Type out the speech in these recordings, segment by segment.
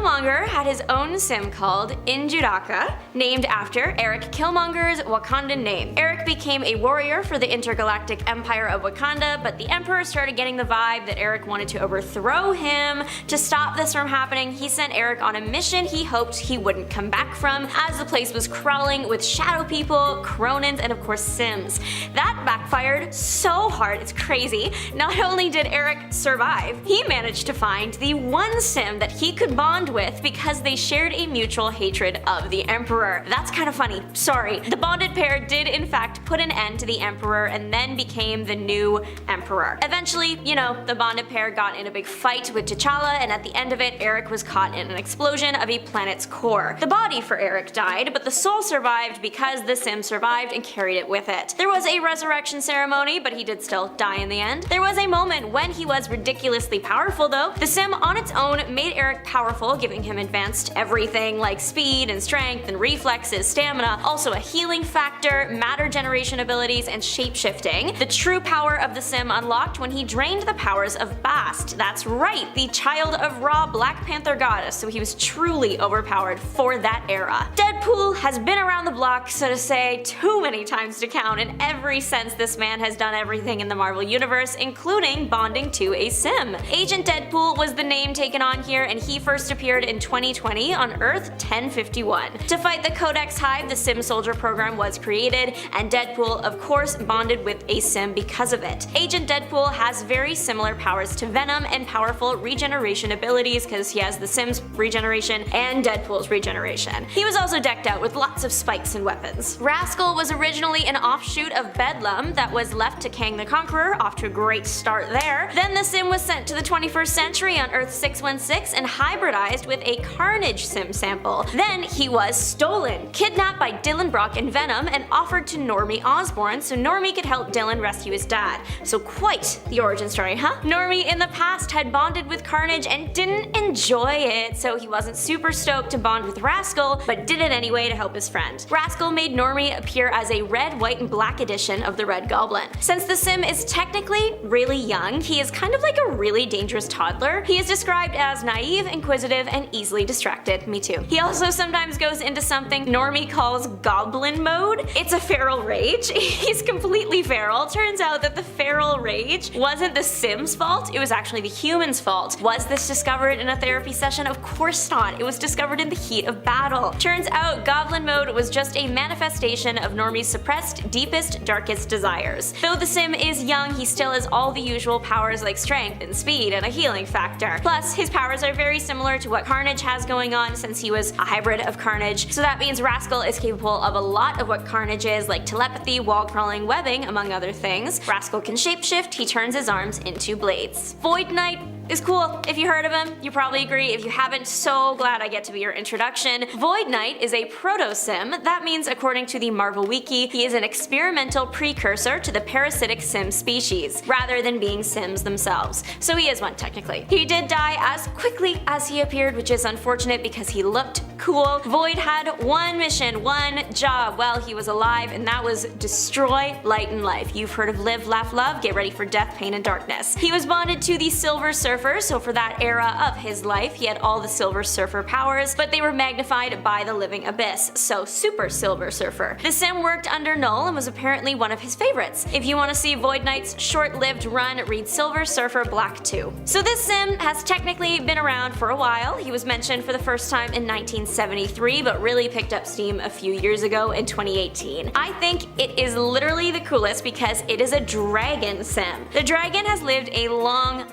Killmonger had his own sim called Injudaka, named after Eric Killmonger's Wakandan name. Eric became a warrior for the intergalactic empire of Wakanda, but the Emperor started getting the vibe that Eric wanted to overthrow him. To stop this from happening, he sent Eric on a mission he hoped he wouldn't come back from, as the place was crawling with shadow people, Cronins, and of course Sims. That backfired so hard, it's crazy. Not only did Eric survive, he managed to find the one sim that he could bond with because they shared a mutual hatred of the Emperor. That's kind of funny, sorry. The bonded pair did in fact put an end to the Emperor and then became the new Emperor. Eventually, you know, the bonded pair got in a big fight with T'Challa, and at the end of it, Eric was caught in an explosion of a planet's core. The body for Eric died, but the soul survived because the sim survived and carried it with it. There was a resurrection ceremony, but he did still die in the end. There was a moment when he was ridiculously powerful though. The sim on its own made Eric powerful, giving him advanced everything like speed and strength and reflexes, stamina, also a healing factor, matter generation abilities, and shapeshifting. The true power of the sim unlocked when he drained the powers of Bast. That's right, the child of Ra, Black Panther goddess, so he was truly overpowered for that era. Deadpool has been around the block, so to say, too many times to count. In every sense, this man has done everything in the Marvel Universe, including bonding to a sim. Agent Deadpool was the name taken on here, and he first appeared in 2020 on Earth 1051. To fight the Codex Hive, the Sim Soldier program was created, and Deadpool, of course, bonded with a sim because of it. Agent Deadpool has very similar powers to Venom and powerful regeneration abilities because he has the Sim's regeneration and Deadpool's regeneration. He was also decked out with lots of spikes and weapons. Rascal was originally an offshoot of Bedlam that was left to Kang the Conqueror, off to a great start there. Then the sim was sent to the 21st century on Earth 616 and hybridized with a Carnage sim sample. Then he was stolen, kidnapped by Dylan Brock and Venom, and offered to Normie Osborne so Normie could help Dylan rescue his dad. So quite the origin story, huh? Normie in the past had bonded with Carnage and didn't enjoy it, so he wasn't super stoked to bond with Rascal, but did it anyway to help his friend. Rascal made Normie appear as a red, white, and black edition of the Red Goblin. Since the sim is technically really young, he is kind of like a really dangerous toddler. He is described as naive, inquisitive, and easily distracted. Me too. He also sometimes goes into something Normie calls goblin mode. It's a feral rage. He's completely feral. Turns out that the feral rage wasn't the sim's fault, it was actually the human's fault. Was this discovered in a therapy session? Of course not. It was discovered in the heat of battle. Turns out goblin mode was just a manifestation of Normie's suppressed, deepest, darkest desires. Though the sim is young, he still has all the usual powers like strength and speed and a healing factor. Plus, his powers are very similar to what Carnage has going on since he was a hybrid of Carnage, so that means Rascal is capable of a lot of what Carnage is, like telepathy, wall crawling, webbing, among other things. Rascal can shapeshift, he turns his arms into blades. Void Knight is cool. If you heard of him, you probably agree. If you haven't, so glad I get to be your introduction. Void Knight is a proto-sim. That means, according to the Marvel Wiki, he is an experimental precursor to the parasitic sim species, rather than being sims themselves. So he is one, technically. He did die as quickly as he appeared, which is unfortunate because he looked cool. Void had one mission, one job while he was alive, and that was destroy light and life. You've heard of live, laugh, love, get ready for death, pain, and darkness. He was bonded to the Silver Surfer, so for that era of his life, he had all the Silver Surfer powers, but they were magnified by the living abyss, so Super Silver Surfer. The sim worked under Null and was apparently one of his favorites. If you want to see Void Knight's short-lived run, read Silver Surfer Black 2. So this sim has technically been around for a while. He was mentioned for the first time in 1973, but really picked up steam a few years ago in 2018. I think it is literally the coolest because it is a dragon sim. The dragon has lived a long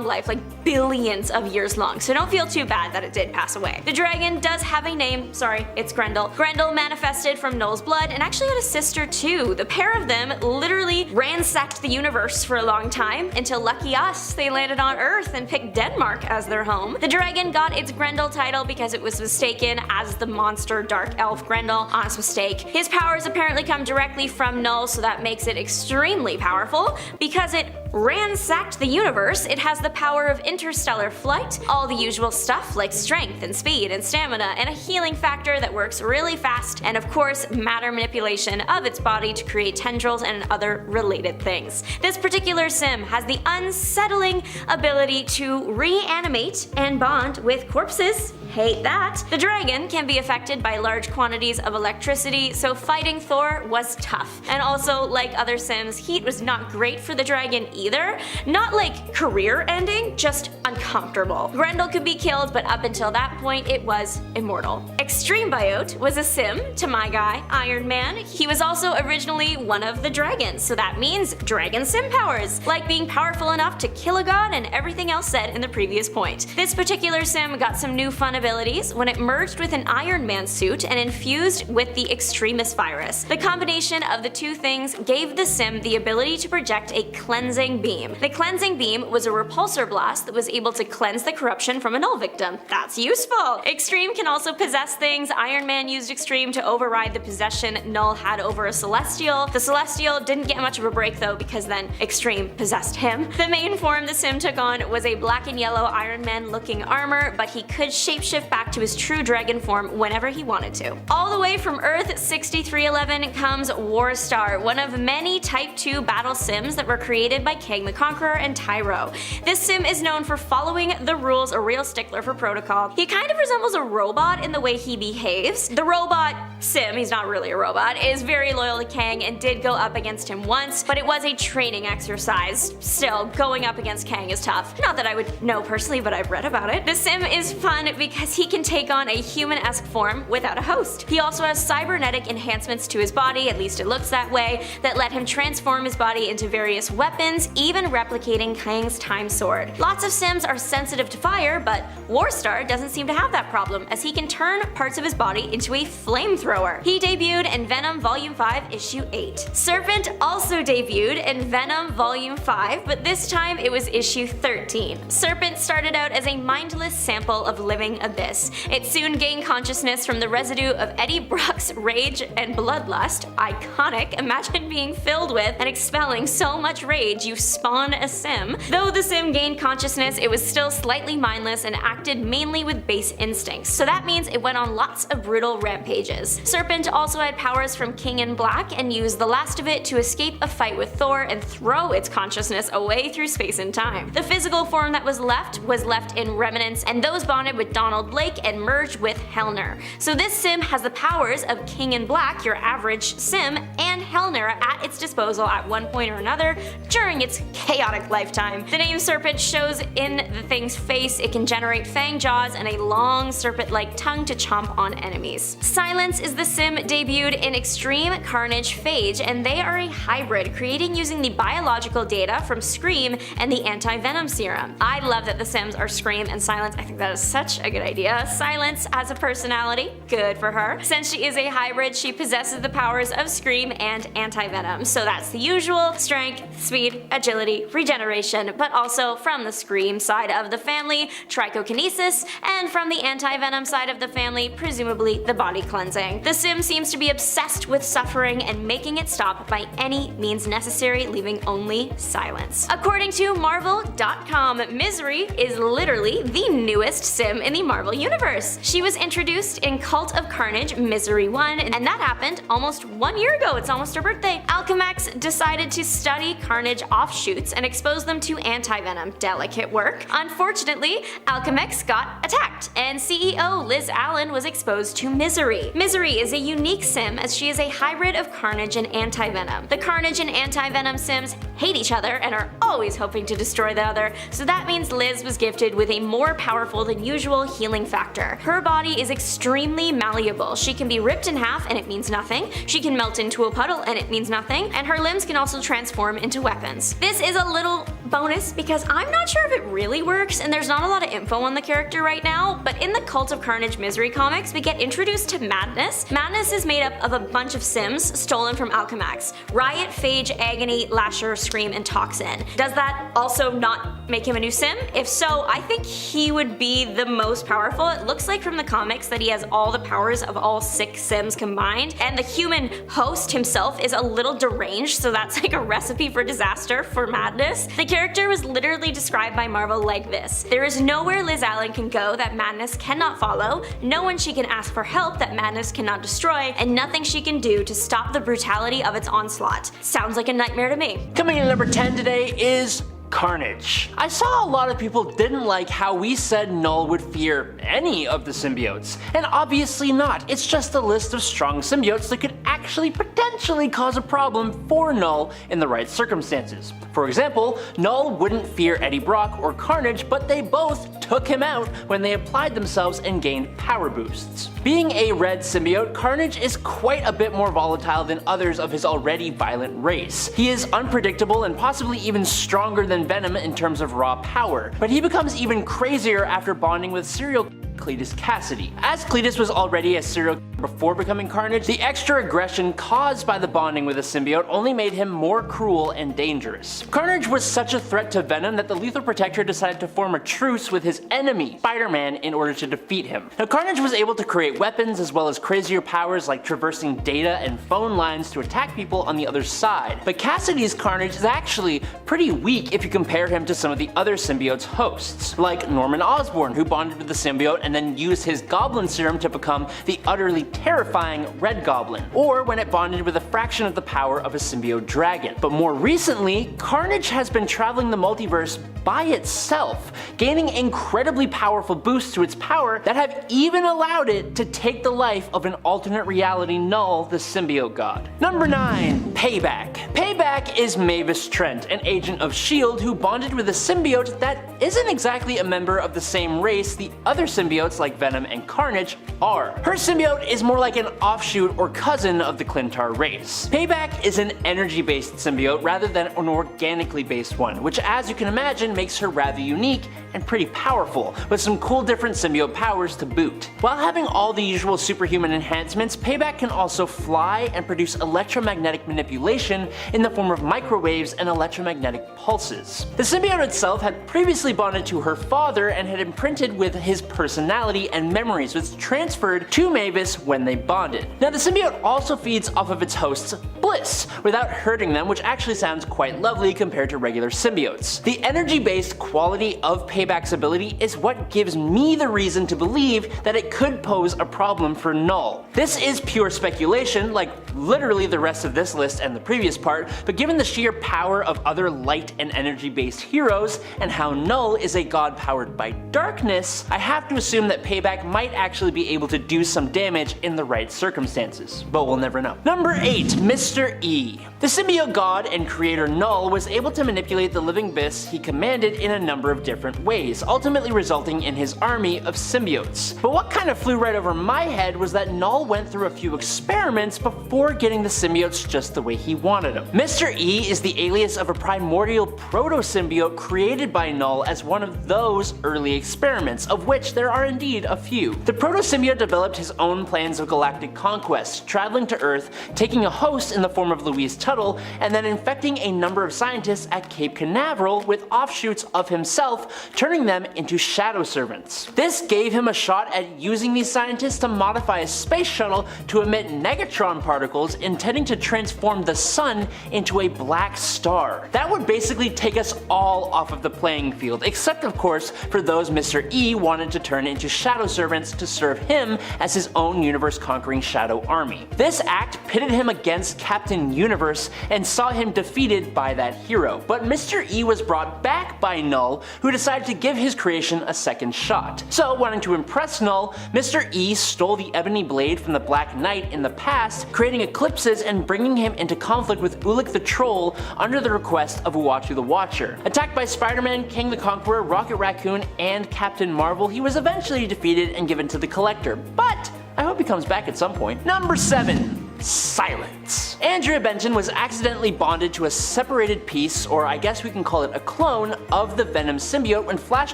life, like billions of years long, so don't feel too bad that it did pass away. The dragon does have a name, sorry, it's Grendel. Grendel manifested from Null's blood and actually had a sister too. The pair of them literally ransacked the universe for a long time until lucky us, they landed on Earth and picked Denmark as their home. The dragon got its Grendel title because it was mistaken as the monster Dark Elf Grendel. Honest mistake. His powers apparently come directly from Null, so that makes it extremely powerful because it ransacked the universe. It has the power of interstellar flight, all the usual stuff like strength and speed and stamina, and a healing factor that works really fast, and of course matter manipulation of its body to create tendrils and other related things. This particular sim has the unsettling ability to reanimate and bond with corpses. Hate that. The dragon can be affected by large quantities of electricity, so fighting Thor was tough. And also, like other sims, heat was not great for the dragon either. Not like career ending, just uncomfortable. Grendel could be killed, but up until that point it was immortal. Extreme Biote was a sim to my guy, Iron Man. He was also originally one of the dragons, so that means dragon sim powers, like being powerful enough to kill a god and everything else said in the previous point. This particular sim got some new fun abilities when it merged with an Iron Man suit and infused with the Extremis virus. The combination of the two things gave the sim the ability to project a cleansing beam. The cleansing beam was a repulsor blast that was able to cleanse the corruption from a null victim. That's useful! Extreme can also possess things. Iron Man used Extreme to override the possession Null had over a Celestial. The Celestial didn't get much of a break though, because then Extreme possessed him. The main form the sim took on was a black and yellow Iron Man looking armor, but he could shapeshift back to his true dragon form whenever he wanted to. All the way from Earth 6311 comes Warstar, one of many Type 2 battle sims that were created by Kang the Conqueror and Tyro. This sim is known for following the rules, a real stickler for protocol. He kind of resembles a robot in the way he behaves. The robot sim, he's not really a robot, is very loyal to Kang and did go up against him once, but it was a training exercise. Still, going up against Kang is tough. Not that I would know personally, but I've read about it. The sim is fun because he can take on a human-esque form without a host. He also has cybernetic enhancements to his body, at least it looks that way, that let him transform his body into various weapons, even replicating Kang's time sword. Lots of sims are sensitive to fire, but Warstar doesn't seem to have that problem, as he can turn parts of his body into a flamethrower. He debuted in Venom Volume 5, Issue 8. Serpent also debuted in Venom Volume 5, but this time it was Issue 13. Serpent started out as a mindless sample of living abyss. It soon gained consciousness from the residue of Eddie Brock's rage and bloodlust. Iconic. Imagine being filled with and expelling so much rage you spawn a sim. Though the sim gained consciousness, it was still slightly mindless and acted mainly with base instincts, so that means it went on lots of brutal rampages. Serpent also had powers from King in Black and used the last of it to escape a fight with Thor and throw its consciousness away through space and time. The physical form that was left in Remnants, and those bonded with Donald Blake and merged with Hellner. So this sim has the powers of King in Black, your average sim, and Hellner at its disposal at one point or another during its chaotic lifetime. The name Serpent shows in the thing's face. It can generate fang jaws and a long serpent-like tongue to chomp on enemies. Silence is the sim debuted in Extreme Carnage Phage, and they are a hybrid, creating using the biological data from Scream and the Anti-Venom serum. I love that the sims are Scream and Silence. I think that is such a good idea. Silence has a personality, good for her. Since she is a hybrid, she possesses the powers of Scream and Anti-Venom. So that's the usual strength, speed, agility, regeneration, but also from the Scream side of the family, trichokinesis, and from the Anti-Venom side of the family, presumably the body cleansing. The sim seems to be obsessed with suffering and making it stop by any means necessary, leaving only silence. According to Marvel.com, Misery is literally the newest sim in the Marvel universe. She was introduced in Cult of Carnage Misery 1, and that happened almost 1 year ago. It's almost her birthday. Alchemax decided to study Carnage offshoots and expose them to Anti-Venom. Delicate work. Unfortunately, Alchemax got attacked, and CEO Liz Allen was exposed to Misery. Misery is a unique sim as she is a hybrid of Carnage and Anti-Venom. The Carnage and Anti-Venom sims hate each other and are always hoping to destroy the other, so that means Liz was gifted with a more powerful than usual healing factor. Her body is extremely malleable. She can be ripped in half and it means nothing. She can melt into a puddle and it means nothing, and her limbs can also transform into weapons. This is a little bonus because I'm not sure if it really works, and there's not a lot of info on the character right now, but in the Cult of Carnage Misery comics, we get introduced to Madness. Madness is made up of a bunch of sims stolen from Alchemax. Riot, Phage, Agony, Lasher, Scream, and Toxin. Does that also not make him a new sim? If so, I think he would be the most powerful. It looks like from the comics that he has all the powers of all 6 sims combined, and the human host himself is a little deranged, so that's like a recipe for disaster, for madness. The character was literally described by Marvel like this: there is nowhere Liz Allen can go that Madness cannot follow, no one she can ask for help that Madness cannot destroy, and nothing she can do to stop the brutality of its onslaught. Sounds like a nightmare to me. Coming in at number 10 today is Carnage. I saw a lot of people didn't like how we said Null would fear any of the symbiotes, and obviously not. It's just a list of strong symbiotes that could actually potentially cause a problem for Null in the right circumstances. For example, Null wouldn't fear Eddie Brock or Carnage, but they both took him out when they applied themselves and gained power boosts. Being a red symbiote, Carnage is quite a bit more volatile than others of his already violent race. He is unpredictable and possibly even stronger than Venom in terms of raw power, but he becomes even crazier after bonding with serial Cletus Cassidy. As Cletus was already a serial killer before becoming Carnage, the extra aggression caused by the bonding with a symbiote only made him more cruel and dangerous. Carnage was such a threat to Venom that the Lethal Protector decided to form a truce with his enemy, Spider-Man, in order to defeat him. Now, Carnage was able to create weapons as well as crazier powers like traversing data and phone lines to attack people on the other side, but Cassidy's Carnage is actually pretty weak if you compare him to some of the other symbiote's hosts, like Norman Osborne, who bonded with the symbiote and then used his Goblin Serum to become the utterly terrifying Red Goblin, or when it bonded with a fraction of the power of a symbiote dragon. But more recently, Carnage has been traveling the multiverse by itself, gaining incredibly powerful boosts to its power that have even allowed it to take the life of an alternate reality Null, the symbiote god. Number 9. Payback. Payback is Mavis Trent, an agent of S.H.I.E.L.D. who bonded with a symbiote that isn't exactly a member of the same race the other symbiotes like Venom and Carnage are. Her symbiote is more like an offshoot or cousin of the Clintar race. Payback is an energy-based symbiote rather than an organically based one, which, as you can imagine, makes her rather unique and pretty powerful, with some cool different symbiote powers to boot. While having all the usual superhuman enhancements, Payback can also fly and produce electromagnetic manipulation in the form of microwaves and electromagnetic pulses. The symbiote itself had previously bonded to her father and had imprinted with his personality and memories, which transferred to Mavis when they bonded. Now, the symbiote also feeds off of its host's bliss without hurting them, which actually sounds quite lovely compared to regular symbiotes. The energy-based quality of Payback's ability is what gives me the reason to believe that it could pose a problem for Null. This is pure speculation, like literally the rest of this list and the previous part, but given the sheer power of other light and energy-based heroes and how Null is a god powered by darkness, I have to assume that Payback might actually be able to do some damage in the right circumstances, but we'll never know. Number 8. Mr. E. The symbiote god and creator Null was able to manipulate the living beasts he commanded in a number of different ways, ultimately resulting in his army of symbiotes. But what kind of flew right over my head was that Null went through a few experiments before getting the symbiotes just the way he wanted them. Mr. E is the alias of a primordial proto-symbiote created by Null as one of those early experiments, of which there are indeed a few. The proto-symbiote developed his own plans of galactic conquest, traveling to Earth, taking a host in the form of Louise Tuttle, and then infecting a number of scientists at Cape Canaveral with offshoots of himself, turning them into shadow servants. This gave him a shot at using these scientists to modify a space shuttle to emit negatron particles intending to transform the sun into a black star. That would basically take us all off of the playing field, except of course for those Mr. E wanted to turn into shadow servants to serve him as his own universe-conquering shadow army. This act pitted him against Captain Universe and saw him defeated by that hero, but Mr. E was brought back by Null, who decided to give his creation a second shot. So, wanting to impress Null, Mr. E stole the ebony blade from the Black Knight in the past, creating eclipses and bringing him into conflict with Ulik the Troll under the request of Uatu the Watcher. Attacked by Spider-Man, King the Conqueror, Rocket Raccoon, and Captain Marvel, he was eventually defeated and given to the Collector, but I hope he comes back at some point. Number 7. Silence. Andrea Benton was accidentally bonded to a separated piece, or I guess we can call it a clone, of the Venom symbiote when Flash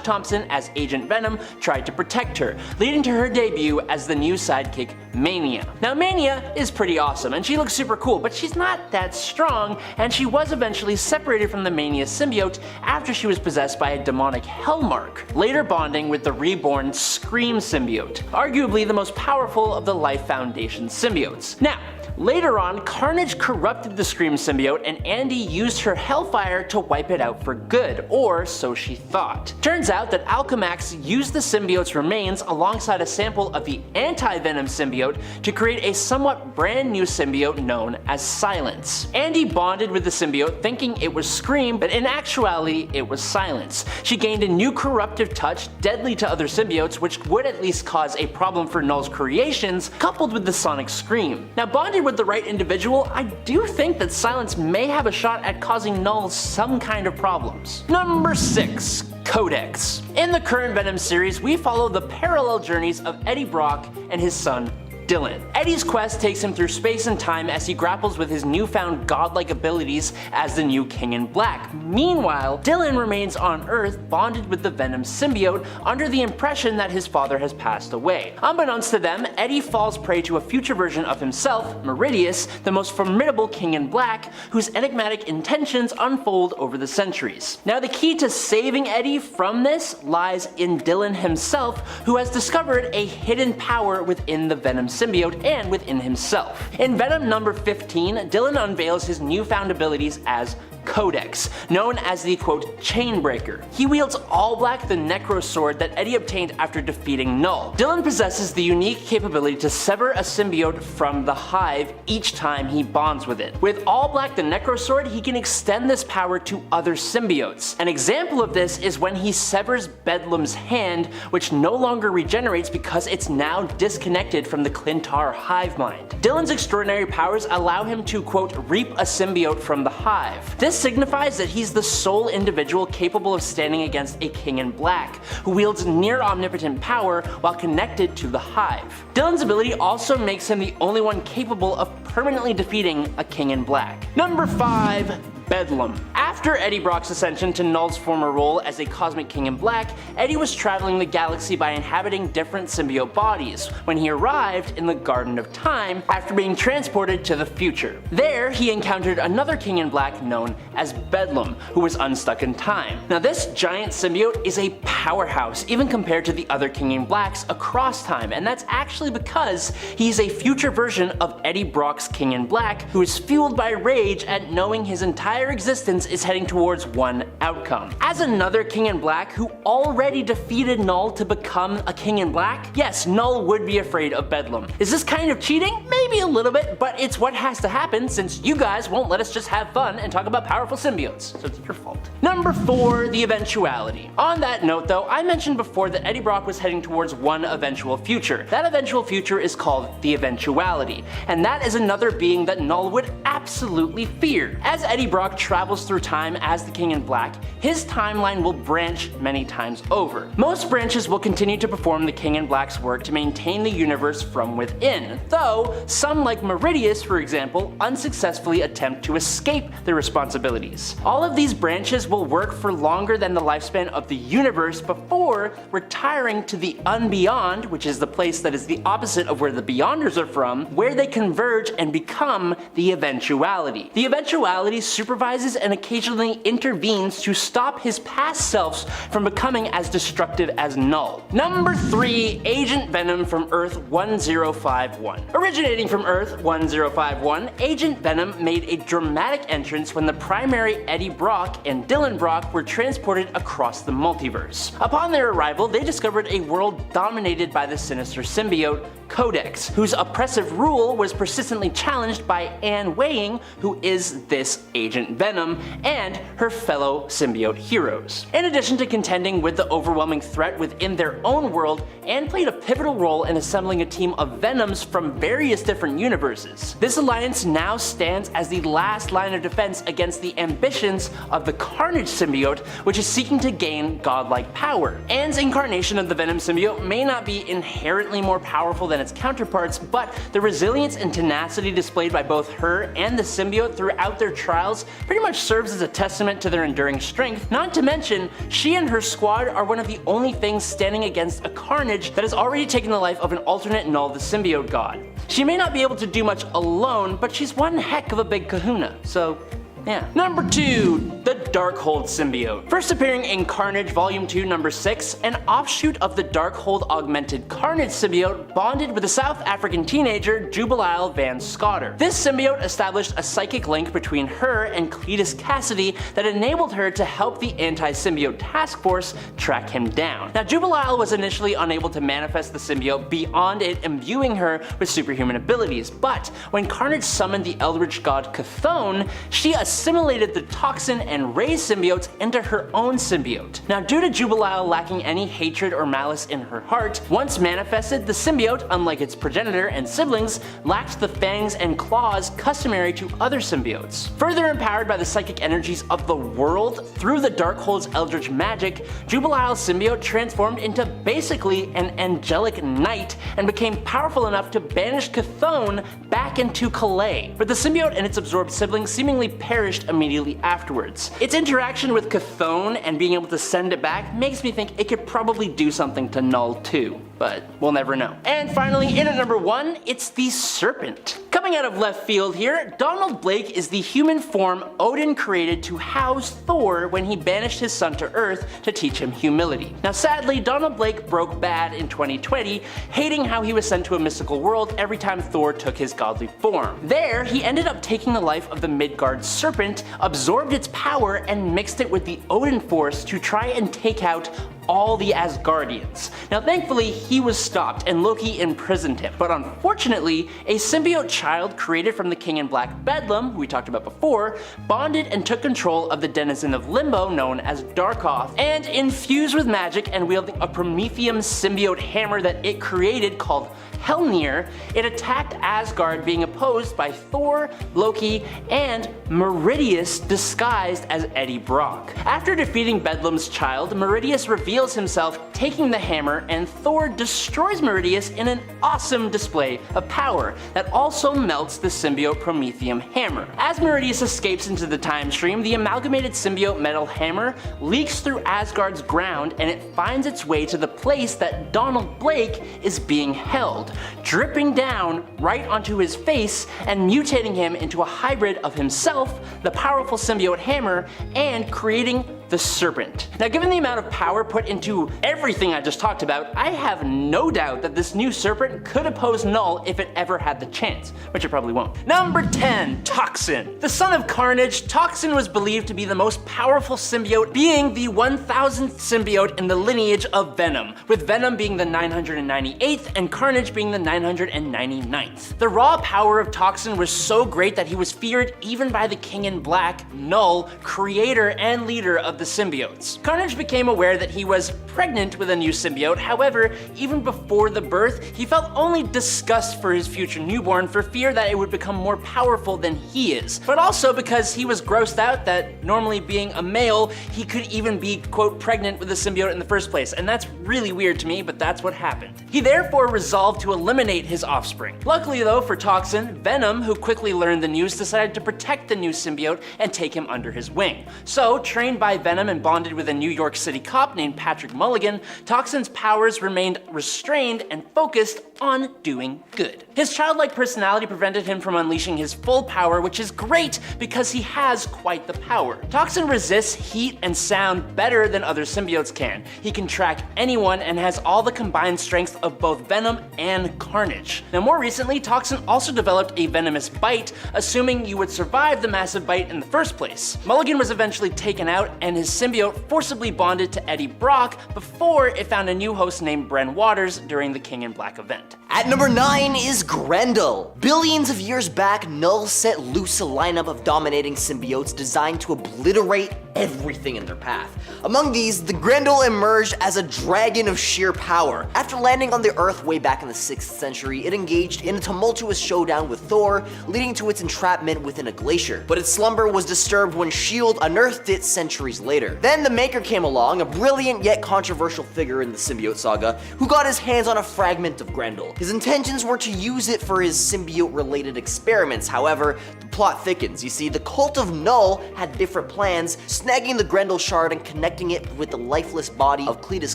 Thompson as Agent Venom tried to protect her, leading to her debut as the new sidekick Mania. Now Mania is pretty awesome and she looks super cool, but she's not that strong, and she was eventually separated from the Mania symbiote after she was possessed by a demonic Hellmark, later bonding with the reborn Scream symbiote, arguably the most powerful of the Life Foundation symbiotes. Now, later on, Carnage corrupted the Scream symbiote and Andy used her Hellfire to wipe it out for good, or so she thought. Turns out that Alchemax used the symbiote's remains alongside a sample of the Anti-Venom symbiote to create a somewhat brand new symbiote known as Silence. Andy bonded with the symbiote thinking it was Scream, but in actuality it was Silence. She gained a new corruptive touch deadly to other symbiotes, which would at least cause a problem for Null's creations, coupled with the sonic scream. Now bonded with the right individual, I do think that Silence may have a shot at causing Null some kind of problems. Number 6. Codex. In the current Venom series, we follow the parallel journeys of Eddie Brock and his son Dylan. Eddie's quest takes him through space and time as he grapples with his newfound godlike abilities as the new King in Black. Meanwhile, Dylan remains on Earth bonded with the Venom symbiote under the impression that his father has passed away. Unbeknownst to them, Eddie falls prey to a future version of himself, Meridius, the most formidable King in Black, whose enigmatic intentions unfold over the centuries. Now the key to saving Eddie from this lies in Dylan himself, who has discovered a hidden power within the Venom symbiote and within himself. In Venom number 15, Dylan unveils his newfound abilities as Codex, known as the quote Chainbreaker. He wields all black the Necrosword that Eddie obtained after defeating Null. Dylan possesses the unique capability to sever a symbiote from the hive each time he bonds with it. With all black the Necrosword, he can extend this power to other symbiotes. An example of this is when he severs Bedlam's hand, which no longer regenerates because it's now disconnected from the Clintar hive mind. Dylan's extraordinary powers allow him to quote reap a symbiote from the hive. This signifies that he's the sole individual capable of standing against a King in Black, who wields near omnipotent power while connected to the hive. Dylan's ability also makes him the only one capable of permanently defeating a King in Black. Number 5. Bedlam. After Eddie Brock's ascension to Null's former role as a Cosmic King in Black, Eddie was traveling the galaxy by inhabiting different symbiote bodies when he arrived in the Garden of Time after being transported to the future. There, he encountered another King in Black known as Bedlam, who was unstuck in time. Now this giant symbiote is a powerhouse even compared to the other King in Blacks across time, and that's actually because he's a future version of Eddie Brock's King in Black, who is fueled by rage at knowing his entire existence is heading towards one outcome. As another King in Black who already defeated Null to become a King in Black, yes, Null would be afraid of Bedlam. Is this kind of cheating? Maybe a little bit, but it's what has to happen since you guys won't let us just have fun and talk about powerful symbiotes, so it's your fault. Number 4, the Eventuality. On that note though, I mentioned before that Eddie Brock was heading towards one eventual future. That eventual future is called the Eventuality, and that is another being that Null would absolutely fear. As Eddie Brock travels through time as the King in Black, his timeline will branch many times over. Most branches will continue to perform the King in Black's work to maintain the universe from within, though some, like Meridius for example, unsuccessfully attempt to escape their responsibilities. All of these branches will work for longer than the lifespan of the universe before retiring to the Unbeyond, which is the place that is the opposite of where the Beyonders are from, where they converge and become the Eventuality. The Eventuality supervises and occasionally intervenes to stop his past selves from becoming as destructive as Null. Number 3, Agent Venom from Earth 1051. Originating from Earth 1051, Agent Venom made a dramatic entrance when the primary Eddie Brock and Dylan Brock were transported across the multiverse. Upon their arrival, they discovered a world dominated by the sinister symbiote Codex, whose oppressive rule was persistently challenged by Anne Weighing, who is this Agent Serpent, Venom, and her fellow symbiote heroes. In addition to contending with the overwhelming threat within their own world, Anne played a pivotal role in assembling a team of Venoms from various different universes. This alliance now stands as the last line of defense against the ambitions of the Carnage symbiote, which is seeking to gain godlike power. Anne's incarnation of the Venom symbiote may not be inherently more powerful than its counterparts, but the resilience and tenacity displayed by both her and the symbiote throughout their trials pretty much serves as a testament to their enduring strength. Not to mention, she and her squad are one of the only things standing against a Carnage that has already taken the life of an alternate Null, the symbiote god. She may not be able to do much alone, but she's one heck of a big kahuna, so yeah. Number 2, the Darkhold symbiote. First appearing in Carnage Volume 2 Number 6, an offshoot of the Darkhold augmented Carnage symbiote bonded with a South African teenager, Jubilee Van Scotter. This symbiote established a psychic link between her and Cletus Cassidy that enabled her to help the Anti-Symbiote Task Force track him down. Now, Jubilee was initially unable to manifest the symbiote beyond it imbuing her with superhuman abilities, but when Carnage summoned the Eldritch god Chthon, she assimilated the Toxin and Ray symbiotes into her own symbiote. Now, due to Jubilee lacking any hatred or malice in her heart, once manifested, the symbiote, unlike its progenitor and siblings, lacked the fangs and claws customary to other symbiotes. Further empowered by the psychic energies of the world through the Darkhold's eldritch magic, Jubilee's symbiote transformed into basically an angelic knight and became powerful enough to banish Chthon back into Calais, but the symbiote and its absorbed siblings seemingly perished immediately afterwards. Its interaction with Chthon and being able to send it back makes me think it could probably do something to Null too, but we'll never know. And finally, in at number 1, it's the Serpent. Coming out of left field here, Donald Blake is the human form Odin created to house Thor when he banished his son to Earth to teach him humility. Now sadly, Donald Blake broke bad in 2020, hating how he was sent to a mystical world every time Thor took his godly form. There, he ended up taking the life of the Midgard Serpent, absorbed its power, and mixed it with the Odin Force to try and take out all the Asgardians. Now thankfully he was stopped and Loki imprisoned him, but unfortunately a symbiote child created from the King in Black Bedlam, who we talked about before, bonded and took control of the denizen of Limbo known as Darkoth, and infused with magic and wielding a Prometheum symbiote hammer that it created called Helnir, it attacked Asgard, being opposed by Thor, Loki, and Meridius disguised as Eddie Brock. After defeating Bedlam's child, Meridius reveals himself taking the hammer, and Thor destroys Meridius in an awesome display of power that also melts the symbiote Prometheum hammer. As Meridius escapes into the time stream, the amalgamated symbiote metal hammer leaks through Asgard's ground and it finds its way to the place that Donald Blake is being held, dripping down right onto his face and mutating him into a hybrid of himself, the powerful symbiote hammer, and creating the Serpent. Now, given the amount of power put into everything I just talked about, I have no doubt that this new Serpent could oppose Null if it ever had the chance, which it probably won't. Number 10, Toxin. The son of Carnage, Toxin was believed to be the most powerful symbiote, being the 1000th symbiote in the lineage of Venom, with Venom being the 998th and Carnage being the 999th. The raw power of Toxin was so great that he was feared even by the King in Black, Null, creator and leader of the symbiotes. Carnage became aware that he was pregnant with a new symbiote. However, even before the birth, he felt only disgust for his future newborn for fear that it would become more powerful than he is, but also because he was grossed out that normally being a male, he could even be, quote, pregnant with a symbiote in the first place, and that's really weird to me, but that's what happened. He therefore resolved to eliminate his offspring. Luckily though for Toxin, Venom, who quickly learned the news, decided to protect the new symbiote and take him under his wing. So, trained by Venom and bonded with a New York City cop named Patrick Mulligan, Toxin's powers remained restrained and focused on doing good. His childlike personality prevented him from unleashing his full power, which is great because he has quite the power. Toxin resists heat and sound better than other symbiotes can. He can track anyone and has all the combined strength of both Venom and Carnage. Now, more recently, Toxin also developed a venomous bite, assuming you would survive the massive bite in the first place. Mulligan was eventually taken out and his symbiote forcibly bonded to Eddie Brock before it found a new host named Bren Waters during the King in Black event. land. At number 9 is Grendel. Billions of years back, Null set loose a lineup of dominating symbiotes designed to obliterate everything in their path. Among these, the Grendel emerged as a dragon of sheer power. After landing on the Earth way back in the 6th century, it engaged in a tumultuous showdown with Thor, leading to its entrapment within a glacier. But its slumber was disturbed when S.H.I.E.L.D. unearthed it centuries later. Then the Maker came along, a brilliant yet controversial figure in the symbiote saga, who got his hands on a fragment of Grendel. His intentions were to use it for his symbiote-related experiments. However, the plot thickens. You see, the cult of Null had different plans, snagging the Grendel shard and connecting it with the lifeless body of Cletus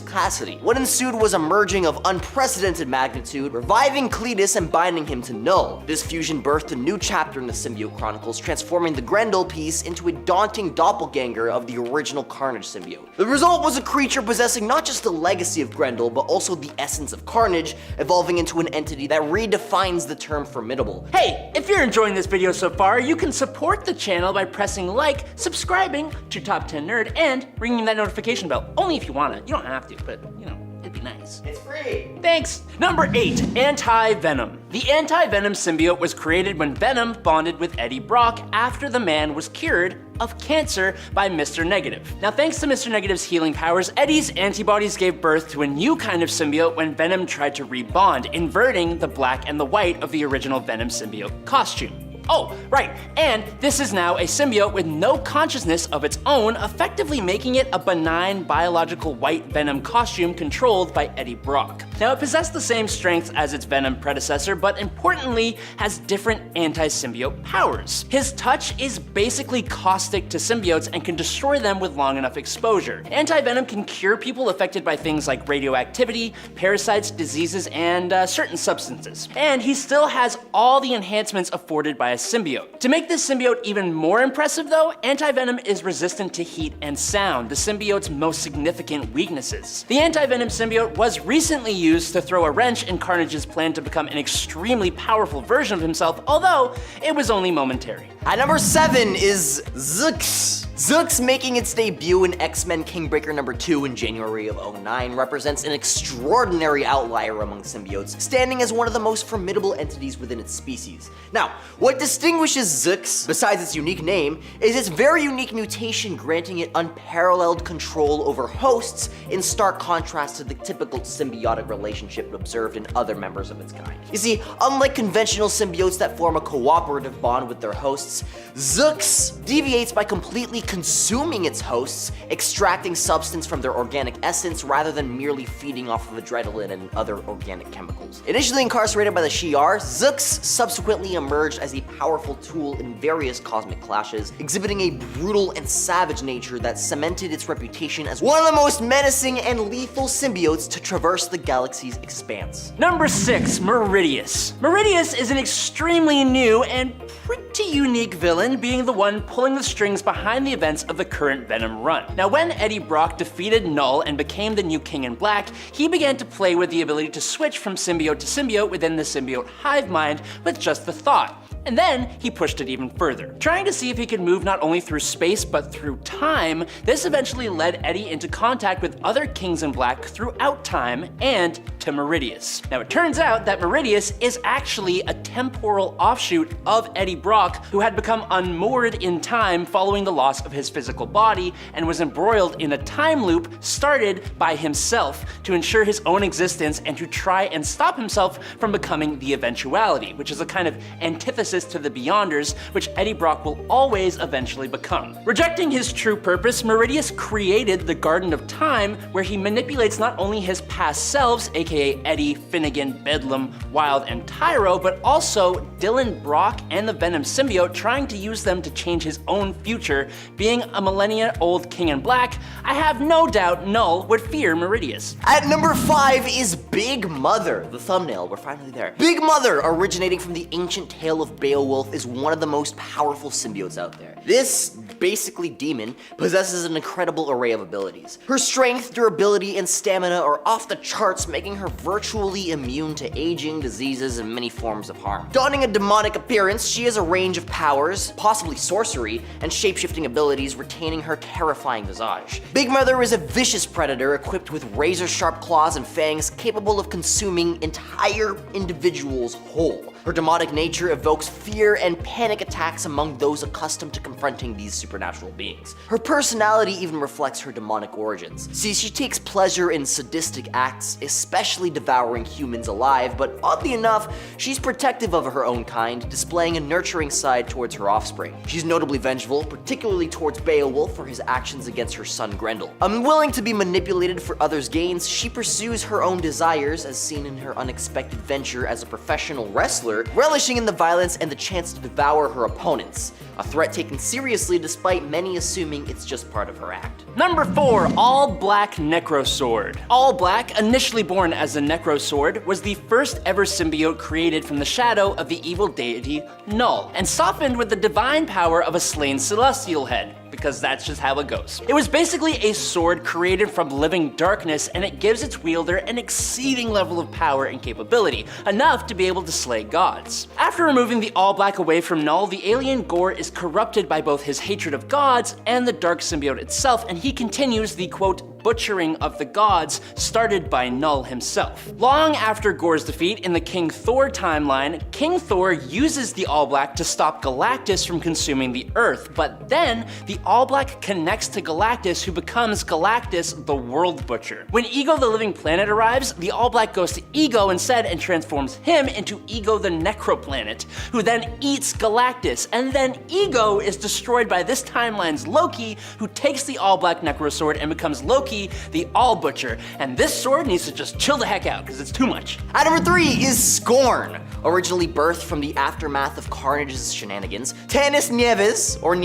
Cassidy. What ensued was a merging of unprecedented magnitude, reviving Cletus and binding him to Null. This fusion birthed a new chapter in the Symbiote Chronicles, transforming the Grendel piece into a daunting doppelganger of the original Carnage symbiote. The result was a creature possessing not just the legacy of Grendel, but also the essence of Carnage, evolving into an entity that redefines the term formidable. Hey, if you're enjoying this video so far, you can support the channel by pressing like, subscribing to Top 10 Nerd, and ringing that notification bell. Only if you want to. You don't have to, but you know, it'd be nice. It's free! Thanks! Number 8, Anti-Venom. The Anti-Venom symbiote was created when Venom bonded with Eddie Brock after the man was cured of cancer by Mr. Negative. Now, thanks to Mr. Negative's healing powers, Eddie's antibodies gave birth to a new kind of symbiote when Venom tried to rebond, inverting the black and the white of the original Venom symbiote costume. Oh, right, and this is now a symbiote with no consciousness of its own, effectively making it a benign biological white Venom costume controlled by Eddie Brock. Now, it possessed the same strengths as its Venom predecessor, but importantly, has different anti-symbiote powers. His touch is basically caustic to symbiotes and can destroy them with long enough exposure. Anti-Venom can cure people affected by things like radioactivity, parasites, diseases, and certain substances. And he still has all the enhancements afforded by a symbiote. To make this symbiote even more impressive though, Anti-Venom is resistant to heat and sound, the symbiote's most significant weaknesses. The Anti-Venom symbiote was recently used to throw a wrench in Carnage's plan to become an extremely powerful version of himself, although it was only momentary. At number 7 is Zzxz. Zzxz, making its debut in X-Men Kingbreaker number 2 in January of 2009, represents an extraordinary outlier among symbiotes, standing as one of the most formidable entities within its species. Now, what distinguishes Zzxz, besides its unique name, is its very unique mutation, granting it unparalleled control over hosts, in stark contrast to the typical symbiotic relationship observed in other members of its kind. You see, unlike conventional symbiotes that form a cooperative bond with their hosts, Zzxz deviates by completely consuming its hosts, extracting substance from their organic essence rather than merely feeding off of adrenaline and other organic chemicals. Initially incarcerated by the Shi'ar, Zzxz subsequently emerged as a powerful tool in various cosmic clashes, exhibiting a brutal and savage nature that cemented its reputation as one of the most menacing and lethal symbiotes to traverse the galaxy's expanse. Number 6, Meridius. Meridius is an extremely new and pretty unique villain, being the one pulling the strings behind the events of the current Venom run. Now, when Eddie Brock defeated Null and became the new King in Black, he began to play with the ability to switch from symbiote to symbiote within the symbiote hive mind with just the thought. And then he pushed it even further. Trying to see if he could move not only through space but through time, this eventually led Eddie into contact with other Kings in Black throughout time and to Meridius. Now, it turns out that Meridius is actually a temporal offshoot of Eddie Brock, who had become unmoored in time following the loss of his physical body and was embroiled in a time loop started by himself to ensure his own existence and to try and stop himself from becoming the Eventuality, which is a kind of antithesis to the Beyonders, which Eddie Brock will always eventually become. Rejecting his true purpose, Meridius created the Garden of Time, where he manipulates not only his past selves, aka Eddie, Finnegan, Bedlam, Wild, and Tyro, but also Dylan, Brock, and the Venom symbiote, trying to use them to change his own future. Being a millennia-old King in Black, I have no doubt Null would fear Meridius. At number 5 is Big Mother. The thumbnail, we're finally there. Big Mother, originating from the ancient tale of Beowulf, is one of the most powerful symbiotes out there. This basically demon, possesses an incredible array of abilities. Her strength, durability, and stamina are off the charts, making her virtually immune to aging, diseases, and many forms of harm. Donning a demonic appearance, she has a range of powers, possibly sorcery, and shapeshifting abilities, retaining her terrifying visage. Big Mother is a vicious predator equipped with razor-sharp claws and fangs capable of consuming entire individuals whole. Her demonic nature evokes fear and panic attacks among those accustomed to confronting these supernatural beings. Her personality even reflects her demonic origins. See, she takes pleasure in sadistic acts, especially devouring humans alive, but oddly enough, she's protective of her own kind, displaying a nurturing side towards her offspring. She's notably vengeful, particularly towards Beowulf for his actions against her son Grendel. Unwilling to be manipulated for others' gains, she pursues her own desires, as seen in her unexpected venture as a professional wrestler, relishing in the violence and the chance to devour her opponents. A threat taken seriously despite many assuming it's just part of her act. Number 4, All Black Necrosword. All Black, initially born as a Necrosword, was the first ever symbiote created from the shadow of the evil deity Null, and softened with the divine power of a slain celestial head, because that's just how it goes. It was basically a sword created from living darkness, and it gives its wielder an exceeding level of power and capability, enough to be able to slay gods. After removing the All Black away from Null, the alien Gore is corrupted by both his hatred of gods and the dark symbiote itself, and he continues the quote, butchering of the gods started by Null himself. Long after Gore's defeat in the King Thor timeline, King Thor uses the All Black to stop Galactus from consuming the Earth, but then the All Black connects to Galactus, who becomes Galactus the World Butcher. When Ego the Living Planet arrives, the All Black goes to Ego instead and transforms him into Ego the Necroplanet, who then eats Galactus, and then Ego is destroyed by this timeline's Loki, who takes the All Black Necrosword and becomes Loki the All Butcher, and this sword needs to just chill the heck out because it's too much. At number 3 is Scorn. Originally birthed from the aftermath of Carnage's shenanigans, Tanis Nieves, or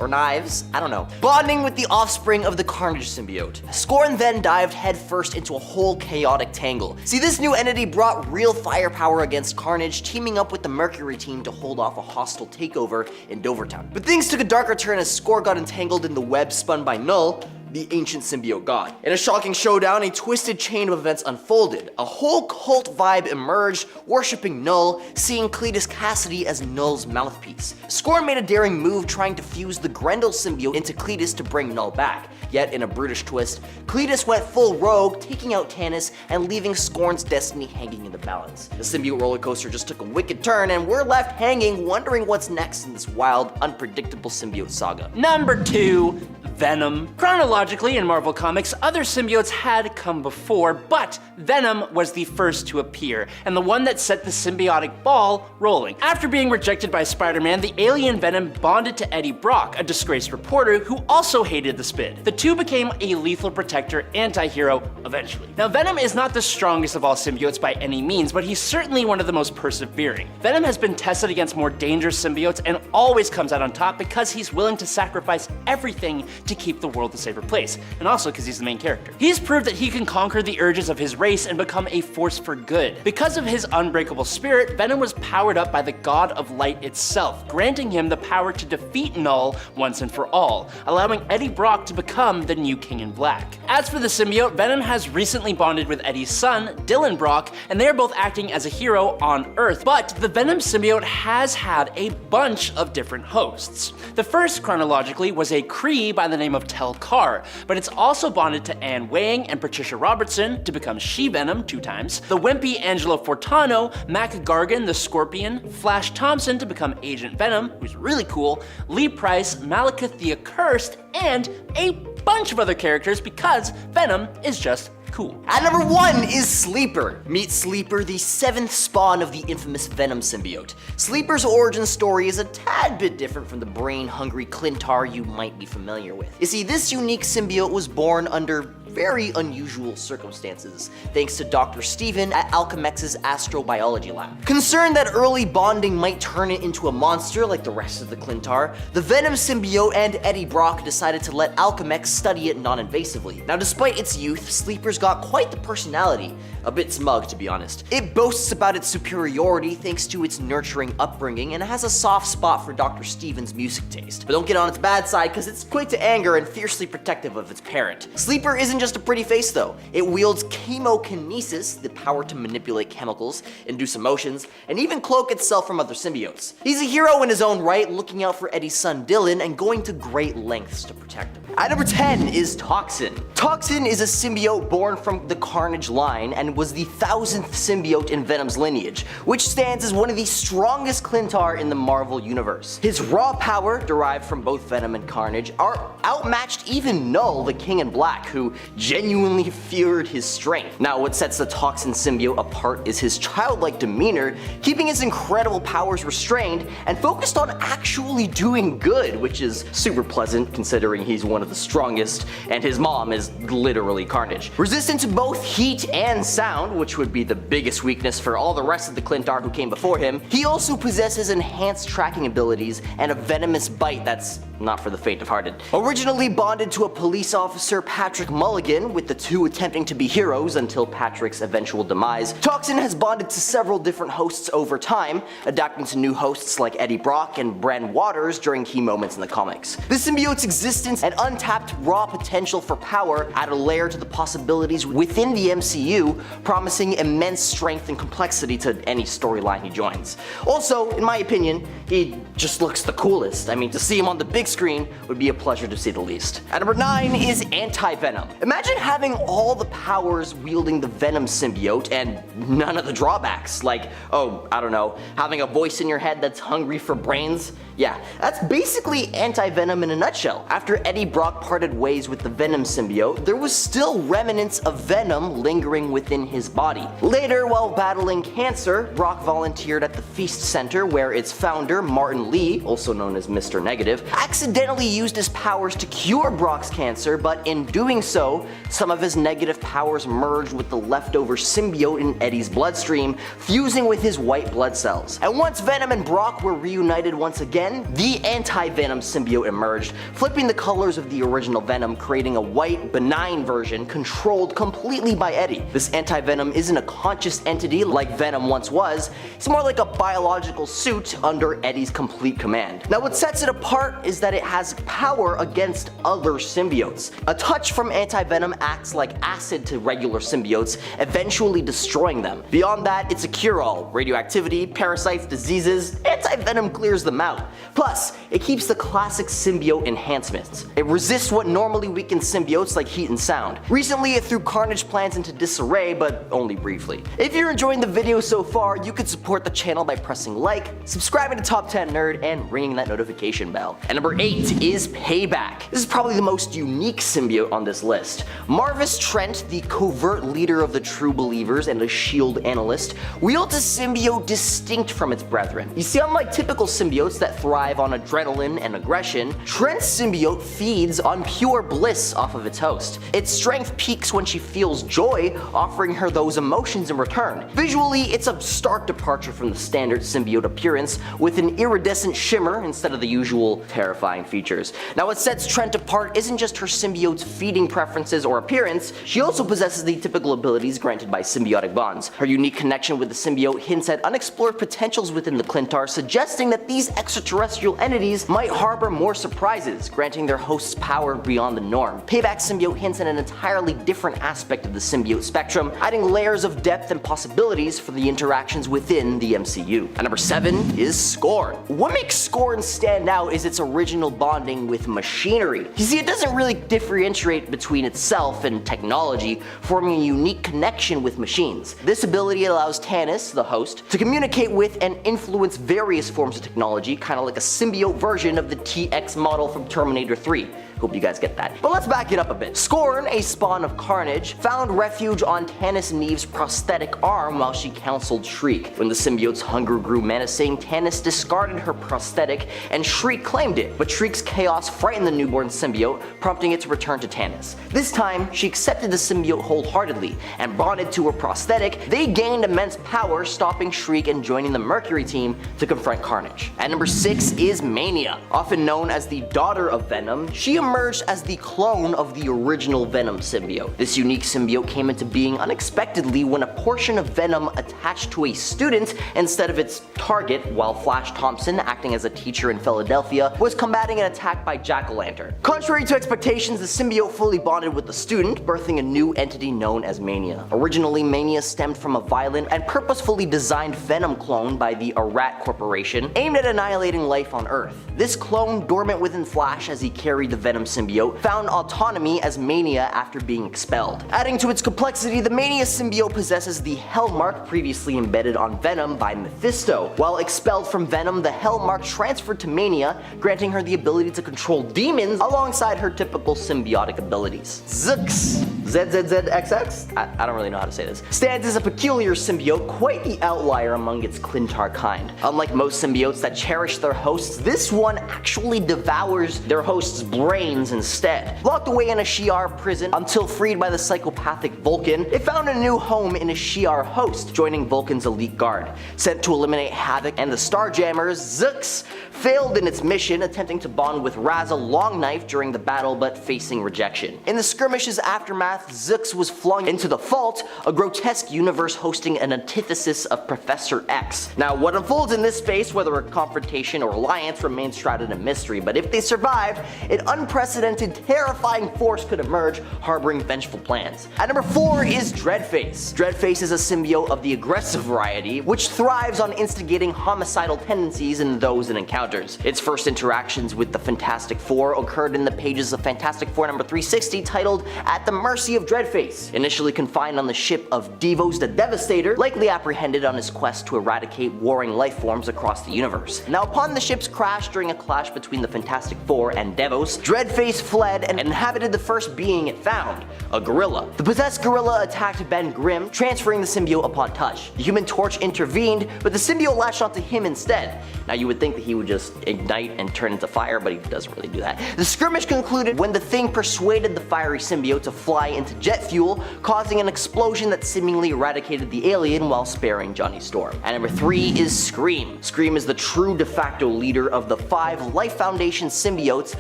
Knives, I don't know, bonding with the offspring of the Carnage symbiote. Scorn then dived headfirst into a whole chaotic tangle. See, this new entity brought real firepower against Carnage, teaming up with the Mercury team to hold off a hostile takeover in Dovertown. But things took a darker turn as Scorn got entangled in the web spun by Null, the ancient symbiote god. In a shocking showdown, a twisted chain of events unfolded. A whole cult vibe emerged, worshipping Null, seeing Cletus Cassidy as Null's mouthpiece. Scorn made a daring move trying to fuse the Grendel symbiote into Cletus to bring Null back. Yet, in a brutish twist, Cletus went full rogue, taking out Tanis and leaving Scorn's destiny hanging in the balance. The symbiote roller coaster just took a wicked turn, and we're left hanging, wondering what's next in this wild, unpredictable symbiote saga. Number 2, Venom. Chronologically, in Marvel Comics, other symbiotes had come before, but Venom was the first to appear, and the one that set the symbiotic ball rolling. After being rejected by Spider-Man, the alien Venom bonded to Eddie Brock, a disgraced reporter who also hated the Spid. The two became a lethal protector anti-hero eventually. Now, Venom is not the strongest of all symbiotes by any means, but he's certainly one of the most persevering. Venom has been tested against more dangerous symbiotes and always comes out on top because he's willing to sacrifice everything to keep the world a safer place, and also because he's the main character. He's proved that he can conquer the urges of his race and become a force for good. Because of his unbreakable spirit, Venom was powered up by the god of light itself, granting him the power to defeat Null once and for all, allowing Eddie Brock to become the new King in Black. As for the symbiote, Venom has recently bonded with Eddie's son, Dylan Brock, and they are both acting as a hero on Earth, but the Venom symbiote has had a bunch of different hosts. The first, chronologically, was a Kree by the name of Tel-Kar, but it's also bonded to Anne Wang and Patricia Robertson to become She-Venom 2 times, the wimpy Angelo Fortano, Mac Gargan the Scorpion, Flash Thompson to become Agent Venom, who's really cool, Lee Price, Malekith the Accursed, and a bunch of other characters because Venom is just cool. At number 1 is Sleeper. Meet Sleeper, the 7th spawn of the infamous Venom symbiote. Sleeper's origin story is a tad bit different from the brain-hungry Clintar you might be familiar with. You see, this unique symbiote was born under very unusual circumstances, thanks to Dr. Steven at Alchemex's astrobiology lab. Concerned that early bonding might turn it into a monster like the rest of the Clintar, the Venom symbiote and Eddie Brock decided to let Alchemex study it non-invasively. Now, despite its youth, Sleeper's got quite the personality. a bit smug to be honest. It boasts about its superiority thanks to its nurturing upbringing and has a soft spot for Dr. Stevens' music taste. But don't get on its bad side because it's quick to anger and fiercely protective of its parent. Sleeper isn't just a pretty face though. It wields chemokinesis, the power to manipulate chemicals, induce emotions, and even cloak itself from other symbiotes. He's a hero in his own right, looking out for Eddie's son Dylan and going to great lengths to protect him. At number 10 is Toxin. Toxin is a symbiote born from the Carnage line and was the 1000th symbiote in Venom's lineage, which stands as one of the strongest Clintar in the Marvel universe. His raw power, derived from both Venom and Carnage, are outmatched even Null, the King in Black, who genuinely feared his strength. Now, what sets the Toxin symbiote apart is his childlike demeanor, keeping his incredible powers restrained and focused on actually doing good, which is super pleasant considering he's one of the strongest and his mom is literally Carnage. Resistant to both heat and sound, which would be the biggest weakness for all the rest of the Clintar who came before him, he also possesses enhanced tracking abilities and a venomous bite that's not for the faint of hearted. Originally bonded to a police officer, Patrick Mulligan, with the two attempting to be heroes until Patrick's eventual demise, Toxin has bonded to several different hosts over time, adapting to new hosts like Eddie Brock and Bran Waters during key moments in the comics. The symbiote's existence and untapped raw potential for power add a layer to the possibilities within the MCU, promising immense strength and complexity to any storyline he joins. Also, in my opinion, he just looks the coolest. I mean, to see him on the big screen would be a pleasure to say the least. At number 9 is Anti-Venom. Imagine having all the powers wielding the Venom symbiote and none of the drawbacks, like, oh, I don't know, having a voice in your head that's hungry for brains. Yeah, that's basically Anti-Venom in a nutshell. After Eddie Brock parted ways with the Venom symbiote, there was still remnants of Venom lingering within his body. Later, while battling cancer, Brock volunteered at the Feast Center where its founder, Martin Lee, also known as Mr. Negative, accidentally used his powers to cure Brock's cancer, but in doing so, some of his negative powers merged with the leftover symbiote in Eddie's bloodstream, fusing with his white blood cells. And once Venom and Brock were reunited once again, the Anti-Venom symbiote emerged, flipping the colors of the original Venom, creating a white, benign version controlled completely by Eddie. This Anti-Venom isn't a conscious entity like Venom once was, it's more like a biological suit under Eddie's complete command. Now, what sets it apart is that it has power against other symbiotes. A touch from Anti-Venom acts like acid to regular symbiotes, eventually destroying them. Beyond that, it's a cure-all. Radioactivity, parasites, diseases, Anti-Venom clears them out. Plus, it keeps the classic symbiote enhancements. It resists what normally weakens symbiotes like heat and sound. Recently, it threw Carnage plans into disarray, but only briefly. If you're enjoying the video so far, you could support the channel by pressing like, subscribing to Top 10 Nerd, and ringing that notification bell. And number 8 is Payback. This is probably the most unique symbiote on this list. Marvis Trent, the covert leader of the True Believers and a SHIELD analyst, wields a symbiote distinct from its brethren. You see, unlike typical symbiotes that thrive on adrenaline and aggression, Trent's symbiote feeds on pure bliss off of its host. Its strength peaks when she feels joy, offering her those emotions in return. Visually, it's a stark departure from the standard symbiote appearance, with an iridescent shimmer instead of the usual terrifying features. Now, what sets Trent apart isn't just her symbiote's feeding preferences or appearance, she also possesses the typical abilities granted by symbiotic bonds. Her unique connection with the symbiote hints at unexplored potentials within the Clintar, suggesting that these extraterrestrial entities might harbor more surprises, granting their hosts power beyond the norm. Payback symbiote hints at an entirely different aspect of the symbiote spectrum, adding layers of depth and possibilities for the interactions within the MCU. And number 7 is Scorn. What makes Scorn stand out is its original bonding with machinery. You see, it doesn't really differentiate between itself and technology, forming a unique connection with machines. This ability allows Tanis, the host, to communicate with and influence various forms of technology, kind of like a symbiote version of the TX model from Terminator 3. Hope you guys get that. But let's back it up a bit. Scorn, a spawn of Carnage, found refuge on Tanis Neve's prosthetic arm while she counseled Shriek. When the symbiote's hunger grew menacing, Tanis discarded her prosthetic and Shriek claimed it, but Shriek's chaos frightened the newborn symbiote, prompting it to return to Tanis. This time, she accepted the symbiote wholeheartedly, and bonded to her prosthetic, they gained immense power, stopping Shriek and joining the Mercury team to confront Carnage. At number 6 is Mania. Often known as the daughter of Venom, she emerged emerged as the clone of the original Venom symbiote. This unique symbiote came into being unexpectedly when a portion of Venom attached to a student instead of its target, while Flash Thompson, acting as a teacher in Philadelphia, was combating an attack by Jack-o'-lantern. Contrary to expectations, the symbiote fully bonded with the student, birthing a new entity known as Mania. Originally, Mania stemmed from a violent and purposefully designed Venom clone by the Arat Corporation, aimed at annihilating life on Earth. This clone, dormant within Flash as he carried the Venom symbiote, found autonomy as Mania after being expelled. Adding to its complexity, the Mania symbiote possesses the Hell Mark previously embedded on Venom by Mephisto. While expelled from Venom, the Hell Mark transferred to Mania, granting her the ability to control demons alongside her typical symbiotic abilities. Zzxz, Zzxz, I don't really know how to say this, stands as a peculiar symbiote, quite the outlier among its Clintar kind. Unlike most symbiotes that cherish their hosts, this one actually devours their host's brains instead. Locked away in a Shi'ar prison until freed by the psychopathic Vulcan, it found a new home in a Shi'ar host, joining Vulcan's elite guard. Sent to eliminate Havoc and the Starjammers, Zzxz failed in its mission, attempting to bond with Raza Longknife during the battle but facing rejection. In the skirmish's aftermath, Zzxz was flung into the Fault, a grotesque universe hosting an antithesis of Professor X. Now, what unfolds in this space, whether a confrontation or alliance, remains shrouded in mystery, but if they survive, an unprecedented, terrifying force could emerge, harboring vengeful plans. At number 4 is Dreadface. Dreadface is a symbiote of the aggressive variety, which thrives on instigating homicidal tendencies in those it encounters. Its first interactions with the Fantastic Four occurred in the pages of Fantastic Four number 360 titled At the Mercy of Dreadface. Initially confined on the ship of Devos the Devastator, likely apprehended on his quest to eradicate warring life forms across the universe. Now, upon the ship's crash during a clash between the Fantastic Four and Devos, Dreadface fled and inhabited the first being it found, a gorilla. The possessed gorilla attacked Ben Grimm, transferring the symbiote upon touch. The Human Torch intervened, but the symbiote latched onto him instead. Now, you would think that he would just ignite and turn into fire, but he doesn't really do that. The skirmish concluded when the Thing persuaded the fiery symbiote to fly into jet fuel, causing an explosion that seemingly eradicated the alien while sparing Johnny Storm. And number 3 is Scream. Scream is the true de facto leader of the 5 Life Foundation symbiotes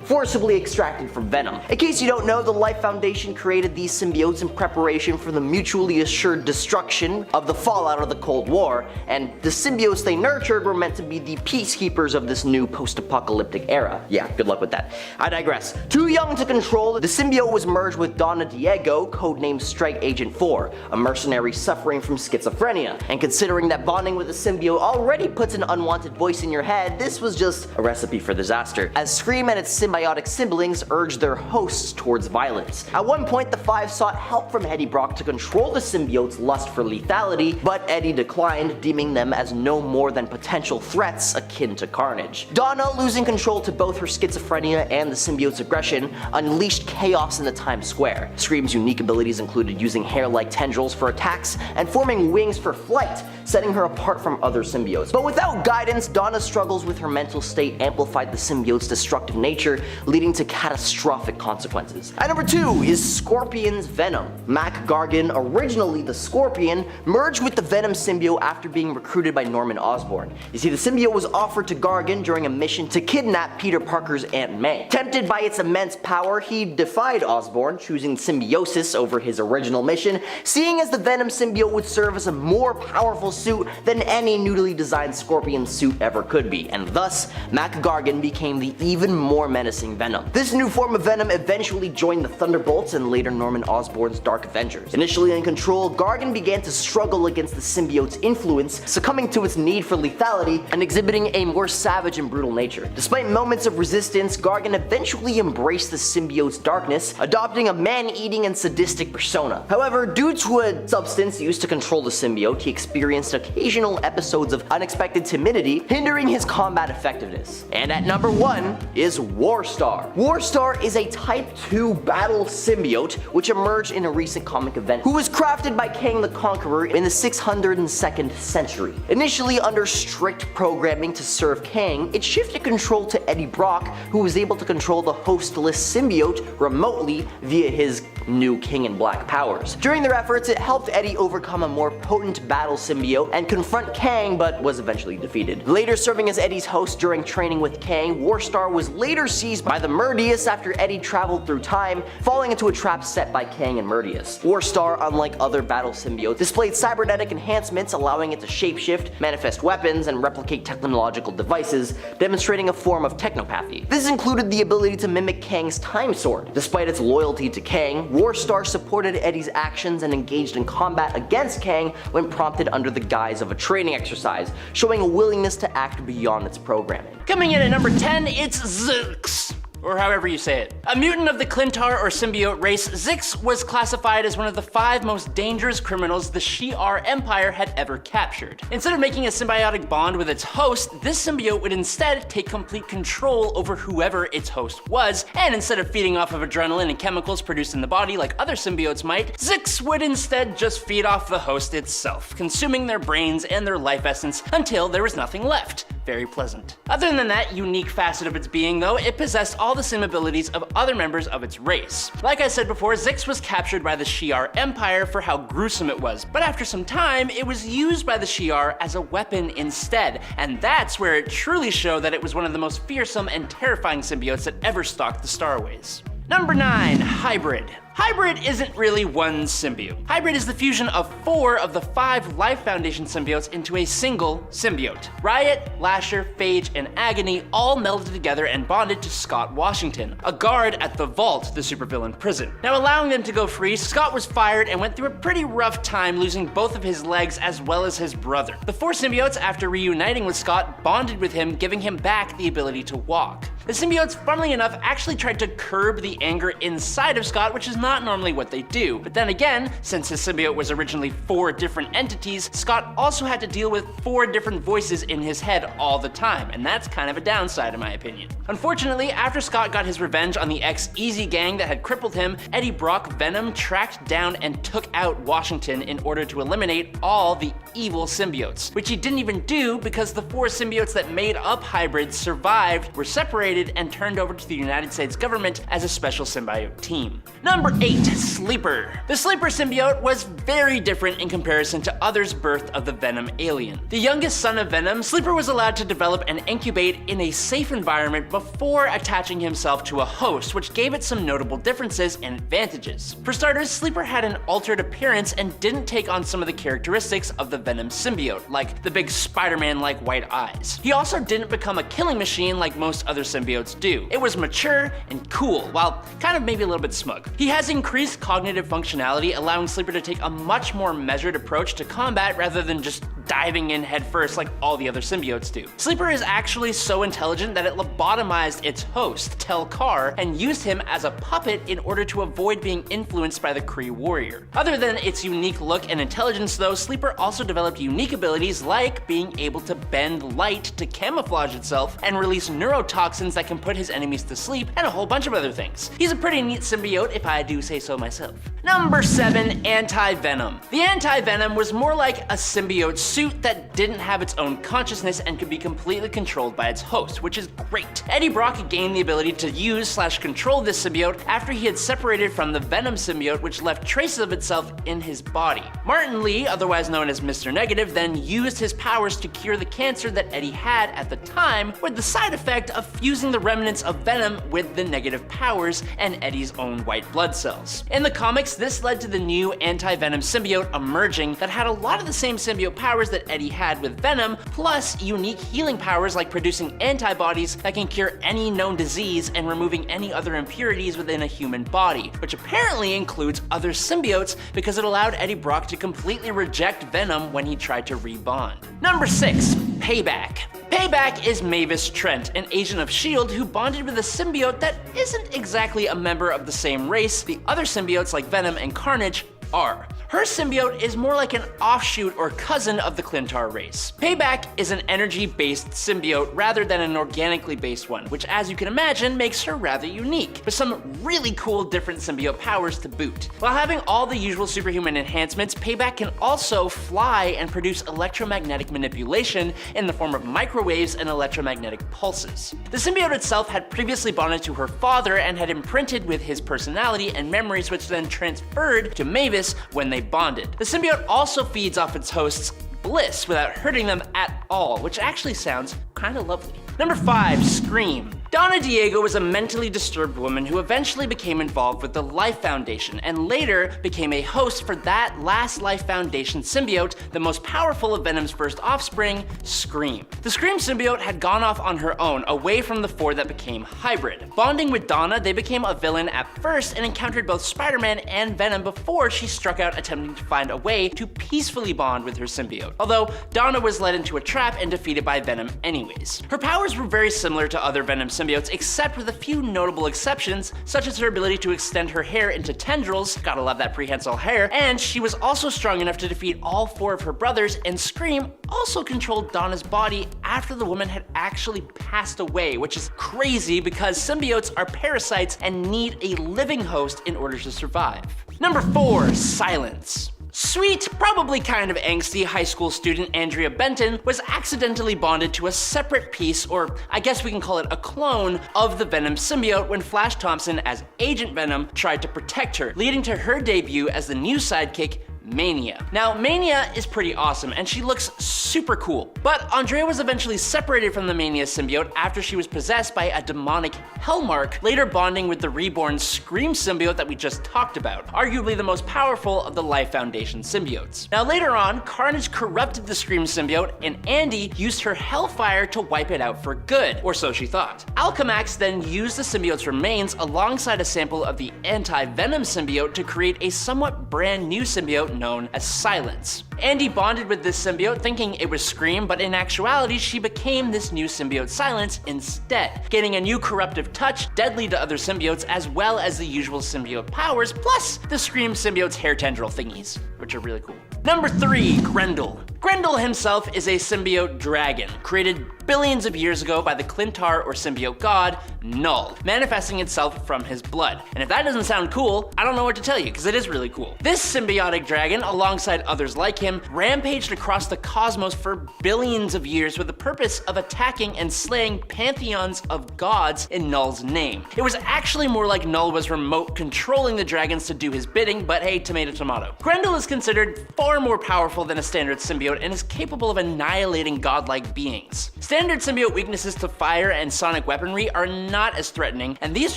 forcibly extracted from Venom. In case you don't know, the Life Foundation created these symbiotes in preparation for the mutually assured destruction of the fallout of the Cold War, and the symbiotes they nurtured were meant to be the peacekeepers of this new post-apocalyptic era. Yeah, good luck with that. I digress. Too young to control, the symbiote was merged with Donna Diego, codenamed Strike Agent 4, a mercenary suffering from schizophrenia. And considering that bonding with a symbiote already puts an unwanted voice in your head, this was just a recipe for disaster, as Scream and its symbiotic siblings urged their hosts towards violence. At one point, the 5 sought help from Eddie Brock to control the symbiote's lust for lethality, but Eddie declined, deeming them as no more than potential threats akin to Carnage. Donna, losing control to both her schizophrenia and the symbiote's aggression, unleashed chaos in the Times Square. Scream's unique abilities included using hair-like tendrils for attacks and forming wings for flight, setting her apart from other symbiotes. But without guidance, Donna's struggles with her mental state amplified the symbiote's destructive nature, leading to catastrophic consequences. At number 2 is Scorpion's Venom. Mac Gargan, originally the Scorpion, merged with the Venom symbiote after being recruited by Norman Osborn. You see, the symbiote was offered to Gargan during a mission to kidnap Peter Parker's Aunt May. Tempted by its immense power, he defied Osborn, choosing symbiosis over his original mission, seeing as the Venom symbiote would serve as a more powerful suit than any newly designed Scorpion suit ever could be, and thus, Mac Gargan became the even more menacing Venom. This new form of Venom eventually joined the Thunderbolts and later Norman Osborn's Dark Avengers. Initially in control, Gargan began to struggle against the symbiote's influence, succumbing to its need for lethality and exhibiting a more savage and brutal nature. Despite moments of resistance, Gargan eventually embraced the symbiote's darkness, adopting a man-eating and sadistic persona. However, due to a substance used to control the symbiote, he experienced occasional episodes of unexpected timidity, hindering his combat effectiveness. And at number 1 is Warstar. Warstar is a Type 2 battle symbiote which emerged in a recent comic event, who was crafted by Kang the Conqueror in the 602nd century. Initially under strict programming to serve Kang, it shifted control to Eddie Brock, who was able to control the hostless symbiote remotely via his new King in Black powers. During their efforts, it helped Eddie overcome a more potent battle symbiote symbiote and confront Kang, but was eventually defeated. Later serving as Eddie's host during training with Kang, Warstar was later seized by the Meridius after Eddie traveled through time, falling into a trap set by Kang and Meridius. Warstar, unlike other battle symbiotes, displayed cybernetic enhancements allowing it to shapeshift, manifest weapons, and replicate technological devices, demonstrating a form of technopathy. This included the ability to mimic Kang's time sword. Despite its loyalty to Kang, Warstar supported Eddie's actions and engaged in combat against Kang when prompted under the guise of a training exercise, showing a willingness to act beyond its programming. Coming in at number 10, it's Zzxz, or however you say it. A mutant of the Clintar or symbiote race, Zzxz was classified as one of the 5 most dangerous criminals the Shi'ar Empire had ever captured. Instead of making a symbiotic bond with its host, this symbiote would instead take complete control over whoever its host was, and instead of feeding off of adrenaline and chemicals produced in the body like other symbiotes might, Zzxz would instead just feed off the host itself, consuming their brains and their life essence until there was nothing left. Very pleasant. Other than that unique facet of its being though, it possessed all the same abilities of other members of its race. Like I said before, Zzxz was captured by the Shi'ar Empire for how gruesome it was, but after some time, it was used by the Shi'ar as a weapon instead, and that's where it truly showed that it was one of the most fearsome and terrifying symbiotes that ever stalked the Starways. Number 9, Hybrid. Hybrid isn't really one symbiote. Hybrid is the fusion of 4 of the 5 Life Foundation symbiotes into a single symbiote. Riot, Lasher, Phage, and Agony all melded together and bonded to Scott Washington, a guard at the Vault, the supervillain prison. Now allowing them to go free, Scott was fired and went through a pretty rough time, losing both of his legs as well as his brother. The 4 symbiotes, after reuniting with Scott, bonded with him, giving him back the ability to walk. The symbiotes, funnily enough, actually tried to curb the anger inside of Scott, which is not normally what they do. But then again, since his symbiote was originally 4 different entities, Scott also had to deal with 4 different voices in his head all the time, and that's kind of a downside in my opinion. Unfortunately, after Scott got his revenge on the ex-Easy gang that had crippled him, Eddie Brock Venom tracked down and took out Washington in order to eliminate all the evil symbiotes, which he didn't even do because the 4 symbiotes that made up Hybrid survived, were separated, and turned over to the United States government as a special symbiote team. Number 8, Sleeper. The Sleeper symbiote was very different in comparison to others birthed of the Venom alien. The youngest son of Venom, Sleeper was allowed to develop and incubate in a safe environment before attaching himself to a host, which gave it some notable differences and advantages. For starters, Sleeper had an altered appearance and didn't take on some of the characteristics of the Venom symbiote, like the big Spider-Man-like white eyes. He also didn't become a killing machine like most other symbiotes do. It was mature and cool, while kind of maybe a little bit smug. He has increased cognitive functionality, allowing Sleeper to take a much more measured approach to combat rather than just diving in headfirst like all the other symbiotes do. Sleeper is actually so intelligent that it lobotomized its host, Tel-Kar, and used him as a puppet in order to avoid being influenced by the Kree warrior. Other than its unique look and intelligence though, Sleeper also developed unique abilities like being able to bend light to camouflage itself and release neurotoxins that can put his enemies to sleep, and a whole bunch of other things. He's a pretty neat symbiote if I do say so myself. Number 7, Anti-Venom. The Anti-Venom was more like a symbiote suit that didn't have its own consciousness and could be completely controlled by its host, which is great. Eddie Brock gained the ability to use/control this symbiote after he had separated from the Venom symbiote, which left traces of itself in his body. Martin Lee, otherwise known as Mr. Negative, then used his powers to cure the cancer that Eddie had at the time, with the side effect of fusing the remnants of Venom with the negative powers and Eddie's own white blood cells. In the comics, this led to the new Anti-Venom symbiote emerging that had a lot of the same symbiote powers that Eddie had with Venom, plus unique healing powers like producing antibodies that can cure any known disease and removing any other impurities within a human body, which apparently includes other symbiotes because it allowed Eddie Brock to completely reject Venom when he tried to rebond. Number 6, Payback. Payback is Mavis Trent, an agent of S.H.I.E.L.D. who bonded with a symbiote that isn't exactly a member of the same race the other symbiotes like Venom and Carnage are. Her symbiote is more like an offshoot or cousin of the Clintar race. Payback is an energy-based symbiote rather than an organically based one, which as you can imagine makes her rather unique, with some really cool different symbiote powers to boot. While having all the usual superhuman enhancements, Payback can also fly and produce electromagnetic manipulation in the form of microwaves and electromagnetic pulses. The symbiote itself had previously bonded to her father and had imprinted with his personality and memories, which then transferred to Mavis when they bonded. The symbiote also feeds off its host's bliss without hurting them at all, which actually sounds kinda lovely. Number 5, Scream. Donna Diego was a mentally disturbed woman who eventually became involved with the Life Foundation and later became a host for that last Life Foundation symbiote, the most powerful of Venom's first offspring, Scream. The Scream symbiote had gone off on her own, away from the 4 that became hybrid. Bonding with Donna, they became a villain at first and encountered both Spider-Man and Venom before she struck out attempting to find a way to peacefully bond with her symbiote. Although Donna was led into a trap and defeated by Venom anyways. Her powers were very similar to other Venom symbiotes, except with a few notable exceptions, such as her ability to extend her hair into tendrils, gotta love that prehensile hair, and she was also strong enough to defeat all 4 of her brothers, and Scream also controlled Donna's body after the woman had actually passed away, which is crazy because symbiotes are parasites and need a living host in order to survive. Number 4, Silence. Sweet, probably kind of angsty high school student Andrea Benton was accidentally bonded to a separate piece, or I guess we can call it a clone, of the Venom symbiote when Flash Thompson as Agent Venom tried to protect her, leading to her debut as the new sidekick, Mania. Now, Mania is pretty awesome and she looks super cool, but Andrea was eventually separated from the Mania symbiote after she was possessed by a demonic Hellmark, later bonding with the reborn Scream symbiote that we just talked about, arguably the most powerful of the Life Foundation symbiotes. Now, later on, Carnage corrupted the Scream symbiote and Andy used her Hellfire to wipe it out for good, or so she thought. Alchemax then used the symbiote's remains alongside a sample of the Anti-Venom symbiote to create a somewhat brand new symbiote known as Silence. Andy bonded with this symbiote thinking it was Scream, but in actuality she became this new symbiote Silence instead, gaining a new corruptive touch deadly to other symbiotes as well as the usual symbiote powers, plus the Scream symbiote's hair tendril thingies, which are really cool. Number 3, Grendel. Grendel himself is a symbiote dragon, created billions of years ago by the Clintar or symbiote god, Null, manifesting itself from his blood. And if that doesn't sound cool, I don't know what to tell you, because it is really cool. This symbiotic dragon, alongside others like him, rampaged across the cosmos for billions of years with the purpose of attacking and slaying pantheons of gods in Null's name. It was actually more like Null was remote controlling the dragons to do his bidding, but hey, tomato tomato. Grendel is considered far more powerful than a standard symbiote and is capable of annihilating godlike beings. Standard symbiote weaknesses to fire and sonic weaponry are not as threatening, and these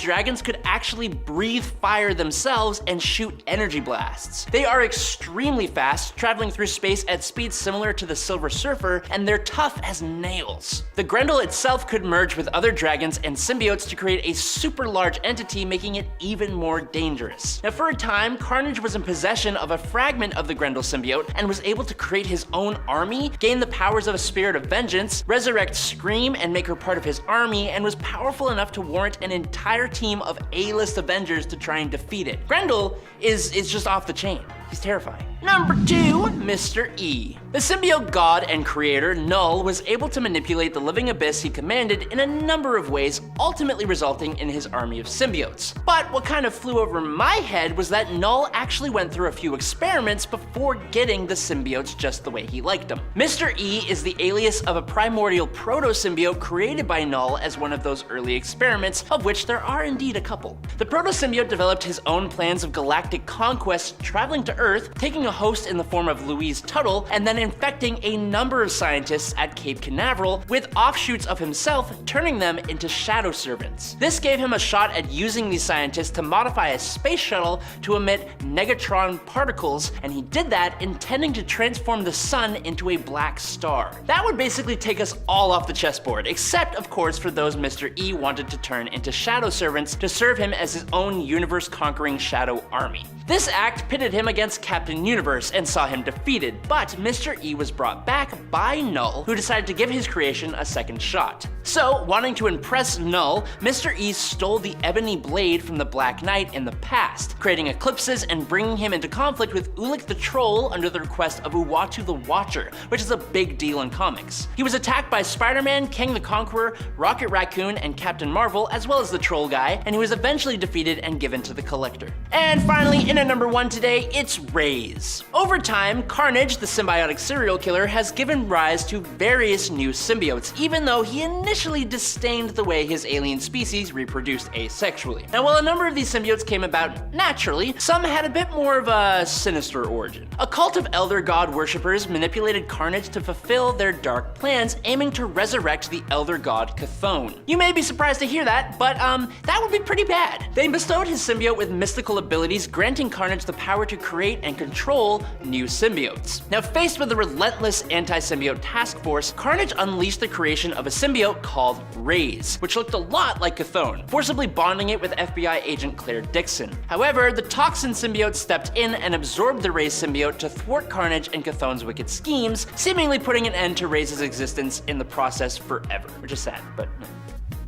dragons could actually breathe fire themselves and shoot energy blasts. They are extremely fast, traveling through space at speeds similar to the Silver Surfer, and they're tough as nails. The Grendel itself could merge with other dragons and symbiotes to create a super large entity, making it even more dangerous. Now, for a time, Carnage was in possession of a fragment of the Grendel symbiote and was able to create his own army, gain the powers of a spirit of vengeance, resurrect Scream and make her part of his army, and was powerful enough to warrant an entire team of A-list Avengers to try and defeat it. Grendel is just off the chain. He's terrifying. Number 2, Mr. E. The symbiote god and creator, Null, was able to manipulate the living abyss he commanded in a number of ways, ultimately resulting in his army of symbiotes. But what kind of flew over my head was that Null actually went through a few experiments before getting the symbiotes just the way he liked them. Mr. E is the alias of a primordial proto-symbiote created by Null as one of those early experiments, of which there are indeed a couple. The proto-symbiote developed his own plans of galactic conquest, traveling to Earth, taking a host in the form of Louise Tuttle, and then infecting a number of scientists at Cape Canaveral, with offshoots of himself, turning them into shadow servants. This gave him a shot at using these scientists to modify a space shuttle to emit negatron particles, and he did that intending to transform the sun into a black star. That would basically take us all off the chessboard, except of course for those Mr. E wanted to turn into shadow servants to serve him as his own universe-conquering shadow army. This act pitted him against Captain Universe and saw him defeated, but Mr. E was brought back by Null, who decided to give his creation a second shot. So, wanting to impress Null, Mr. E stole the ebony blade from the Black Knight in the past, creating eclipses and bringing him into conflict with Ulik the Troll under the request of Uatu the Watcher, which is a big deal in comics. He was attacked by Spider-Man, Kang the Conqueror, Rocket Raccoon, and Captain Marvel, as well as the Troll guy, and he was eventually defeated and given to the Collector. And finally, in at number 1 today, it's Raze. Over time, Carnage, the symbiotic serial killer, has given rise to various new symbiotes, even though he initially initially disdained the way his alien species reproduced asexually. Now, while a number of these symbiotes came about naturally, some had a bit more of a sinister origin. A cult of elder god worshippers manipulated Carnage to fulfill their dark plans, aiming to resurrect the elder god Chthon. You may be surprised to hear that, but that would be pretty bad. They bestowed his symbiote with mystical abilities, granting Carnage the power to create and control new symbiotes. Now, faced with a relentless anti-symbiote task force, Carnage unleashed the creation of a symbiote called Raze, which looked a lot like Chthon, forcibly bonding it with FBI agent Claire Dixon. However, the Toxin symbiote stepped in and absorbed the Raze symbiote to thwart Carnage and Chthon's wicked schemes, seemingly putting an end to Raze's existence in the process forever, which is sad, but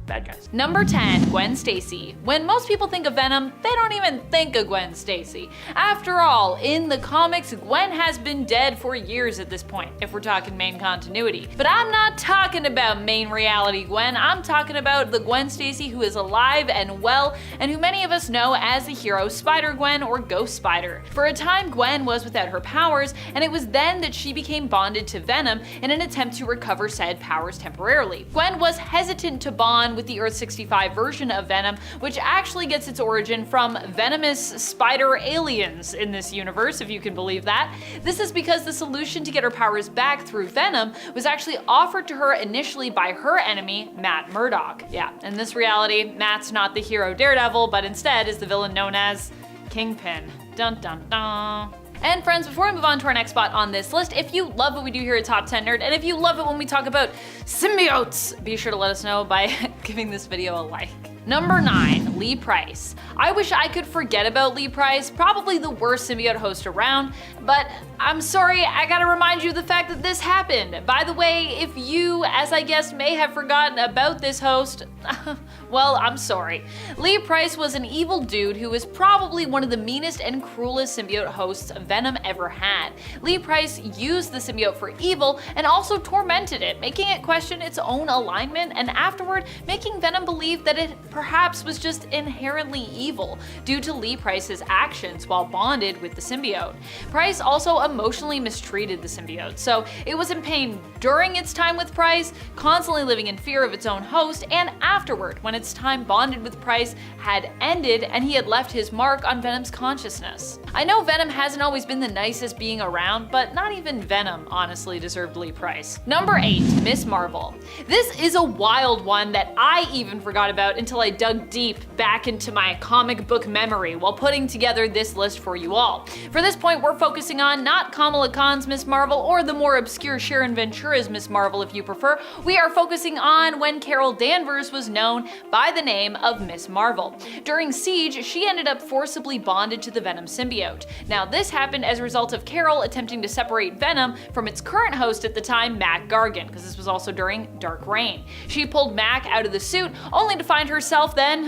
bad guys. Number 10, Gwen Stacy. When most people think of Venom, they don't even think of Gwen Stacy. After all, in the comics, Gwen has been dead for years at this point, if we're talking main continuity. But I'm not talking about main reality Gwen, I'm talking about the Gwen Stacy who is alive and well, and who many of us know as the hero Spider-Gwen or Ghost Spider. For a time, Gwen was without her powers, and it was then that she became bonded to Venom in an attempt to recover said powers temporarily. Gwen was hesitant to bond with the Earth-65 version of Venom, which actually gets its origin from venomous spider aliens in this universe, if you can believe that. This is because the solution to get her powers back through Venom was actually offered to her initially by her enemy, Matt Murdock. Yeah, in this reality, Matt's not the hero Daredevil, but instead is the villain known as Kingpin. Dun dun dun. And friends, before we move on to our next spot on this list, if you love what we do here at Top 10 Nerd, and if you love it when we talk about symbiotes, be sure to let us know by giving this video a like. Number 9, Lee Price. I wish I could forget about Lee Price, probably the worst symbiote host around, but I'm sorry, I gotta remind you of the fact that this happened. By the way, if you, as I guess, may have forgotten about this host, well, I'm sorry. Lee Price was an evil dude who was probably one of the meanest and cruelest symbiote hosts Venom ever had. Lee Price used the symbiote for evil and also tormented it, making it question its own alignment, and afterward making Venom believe that it perhaps was just inherently evil due to Lee Price's actions while bonded with the symbiote. Price also emotionally mistreated the symbiote, so it was in pain during its time with Price, constantly living in fear of its own host, and afterward, when its time bonded with Price had ended and he had left his mark on Venom's consciousness. I know Venom hasn't always been the nicest being around, but not even Venom honestly deserved Lee Price. Number 8, Miss Marvel. This is a wild one that I even forgot about until I dug deep back into my comic book memory while putting together this list for you all. For this point, we're focusing on not Kamala Khan's Miss Marvel or the more obscure Sharon Ventura's Miss Marvel if you prefer. We are focusing on when Carol Danvers was known by the name of Miss Marvel. During Siege, she ended up forcibly bonded to the Venom symbiote. Now, this happened as a result of Carol attempting to separate Venom from its current host at the time, Mac Gargan, because this was also during Dark Reign. She pulled Mac out of the suit, only to find herself then,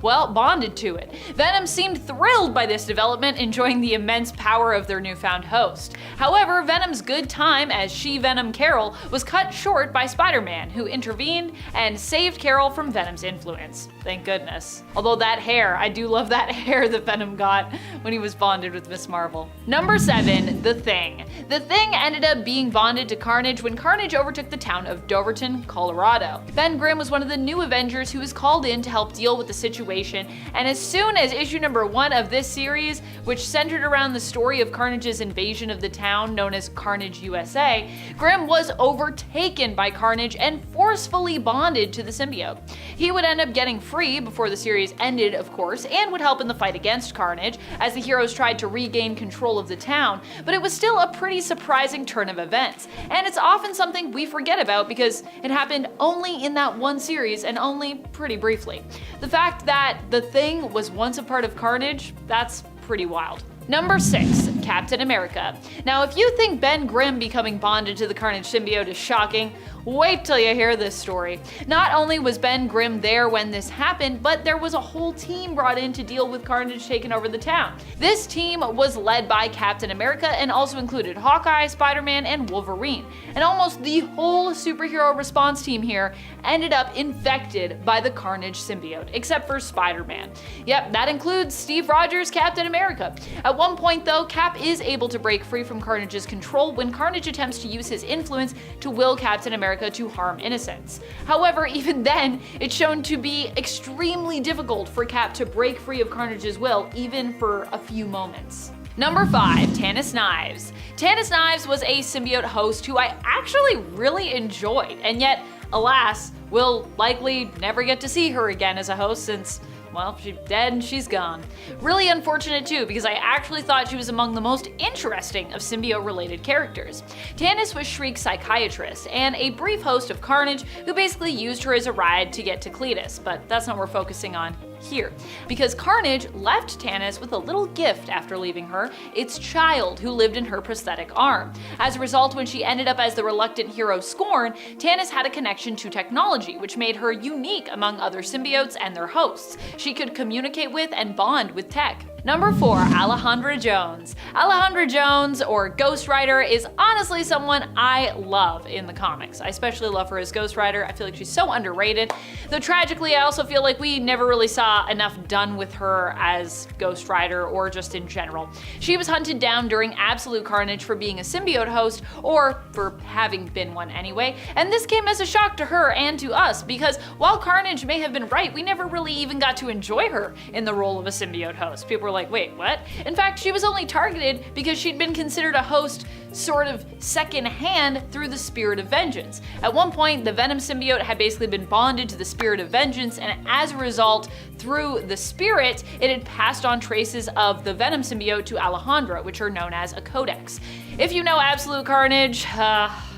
well, bonded to it. Venom seemed thrilled by this development, enjoying the immense power of their newfound host. However, Venom's good time as She-Venom Carol was cut short by Spider-Man, who intervened and saved Carol from Venom's influence. Thank goodness. Although that hair, I do love that hair that Venom got when he was bonded with Miss Marvel. Number 7, The Thing. The Thing ended up being bonded to Carnage when Carnage overtook the town of Doverton, Colorado. Ben Grimm was one of the new Avengers who was called in to help deal with the situation, and as soon as issue number 1 of this series, which centered around the story of Carnage's invasion of the town known as Carnage USA, Grimm was overtaken by Carnage and forcefully bonded to the symbiote. He would end up getting free before the series ended, of course, and would help in the fight against Carnage as the heroes tried to regain control of the town, but it was still a pretty surprising turn of events, and it's often something we forget about because it happened only in that one series and only pretty briefly. The fact that The Thing was once a part of Carnage, that's pretty wild. Number 6, Captain America. Now, if you think Ben Grimm becoming bonded to the Carnage symbiote is shocking, wait till you hear this story. Not only was Ben Grimm there when this happened, but there was a whole team brought in to deal with Carnage taking over the town. This team was led by Captain America and also included Hawkeye, Spider-Man, and Wolverine. And almost the whole superhero response team here ended up infected by the Carnage symbiote, except for Spider-Man. Yep, that includes Steve Rogers' Captain America. At one point though, Cap Cap is able to break free from Carnage's control when Carnage attempts to use his influence to will Captain America to harm innocents. However, even then, it's shown to be extremely difficult for Cap to break free of Carnage's will, even for a few moments. Number 5, Tanis Knives. Tanis Knives was a symbiote host who I actually really enjoyed, and yet, alas, we'll likely never get to see her again as a host since, well, she's dead and she's gone. Really unfortunate too, because I actually thought she was among the most interesting of symbiote-related characters. Tanis was Shriek's psychiatrist, and a brief host of Carnage who basically used her as a ride to get to Cletus, but that's not what we're focusing on here. Because Carnage left Tanis with a little gift after leaving her, its child who lived in her prosthetic arm. As a result, when she ended up as the reluctant hero Scorn, Tanis had a connection to technology, which made her unique among other symbiotes and their hosts. She could communicate with and bond with tech. Number 4, Alejandra Jones. Alejandra Jones, or Ghost Rider, is honestly someone I love in the comics. I especially love her as Ghost Rider. I feel like she's so underrated. Though tragically, I also feel like we never really saw enough done with her as Ghost Rider, or just in general. She was hunted down during absolute carnage for being a symbiote host, or for having been one anyway, and this came as a shock to her and to us, because while Carnage may have been right, we never really even got to enjoy her in the role of a symbiote host. People were like, wait, what? In fact, she was only targeted because she'd been considered a host sort of second hand through the Spirit of Vengeance. At one point, the Venom symbiote had basically been bonded to the Spirit of Vengeance, and as a result, through the Spirit, it had passed on traces of the Venom symbiote to Alejandra, which are known as a Codex. If you know Absolute Carnage,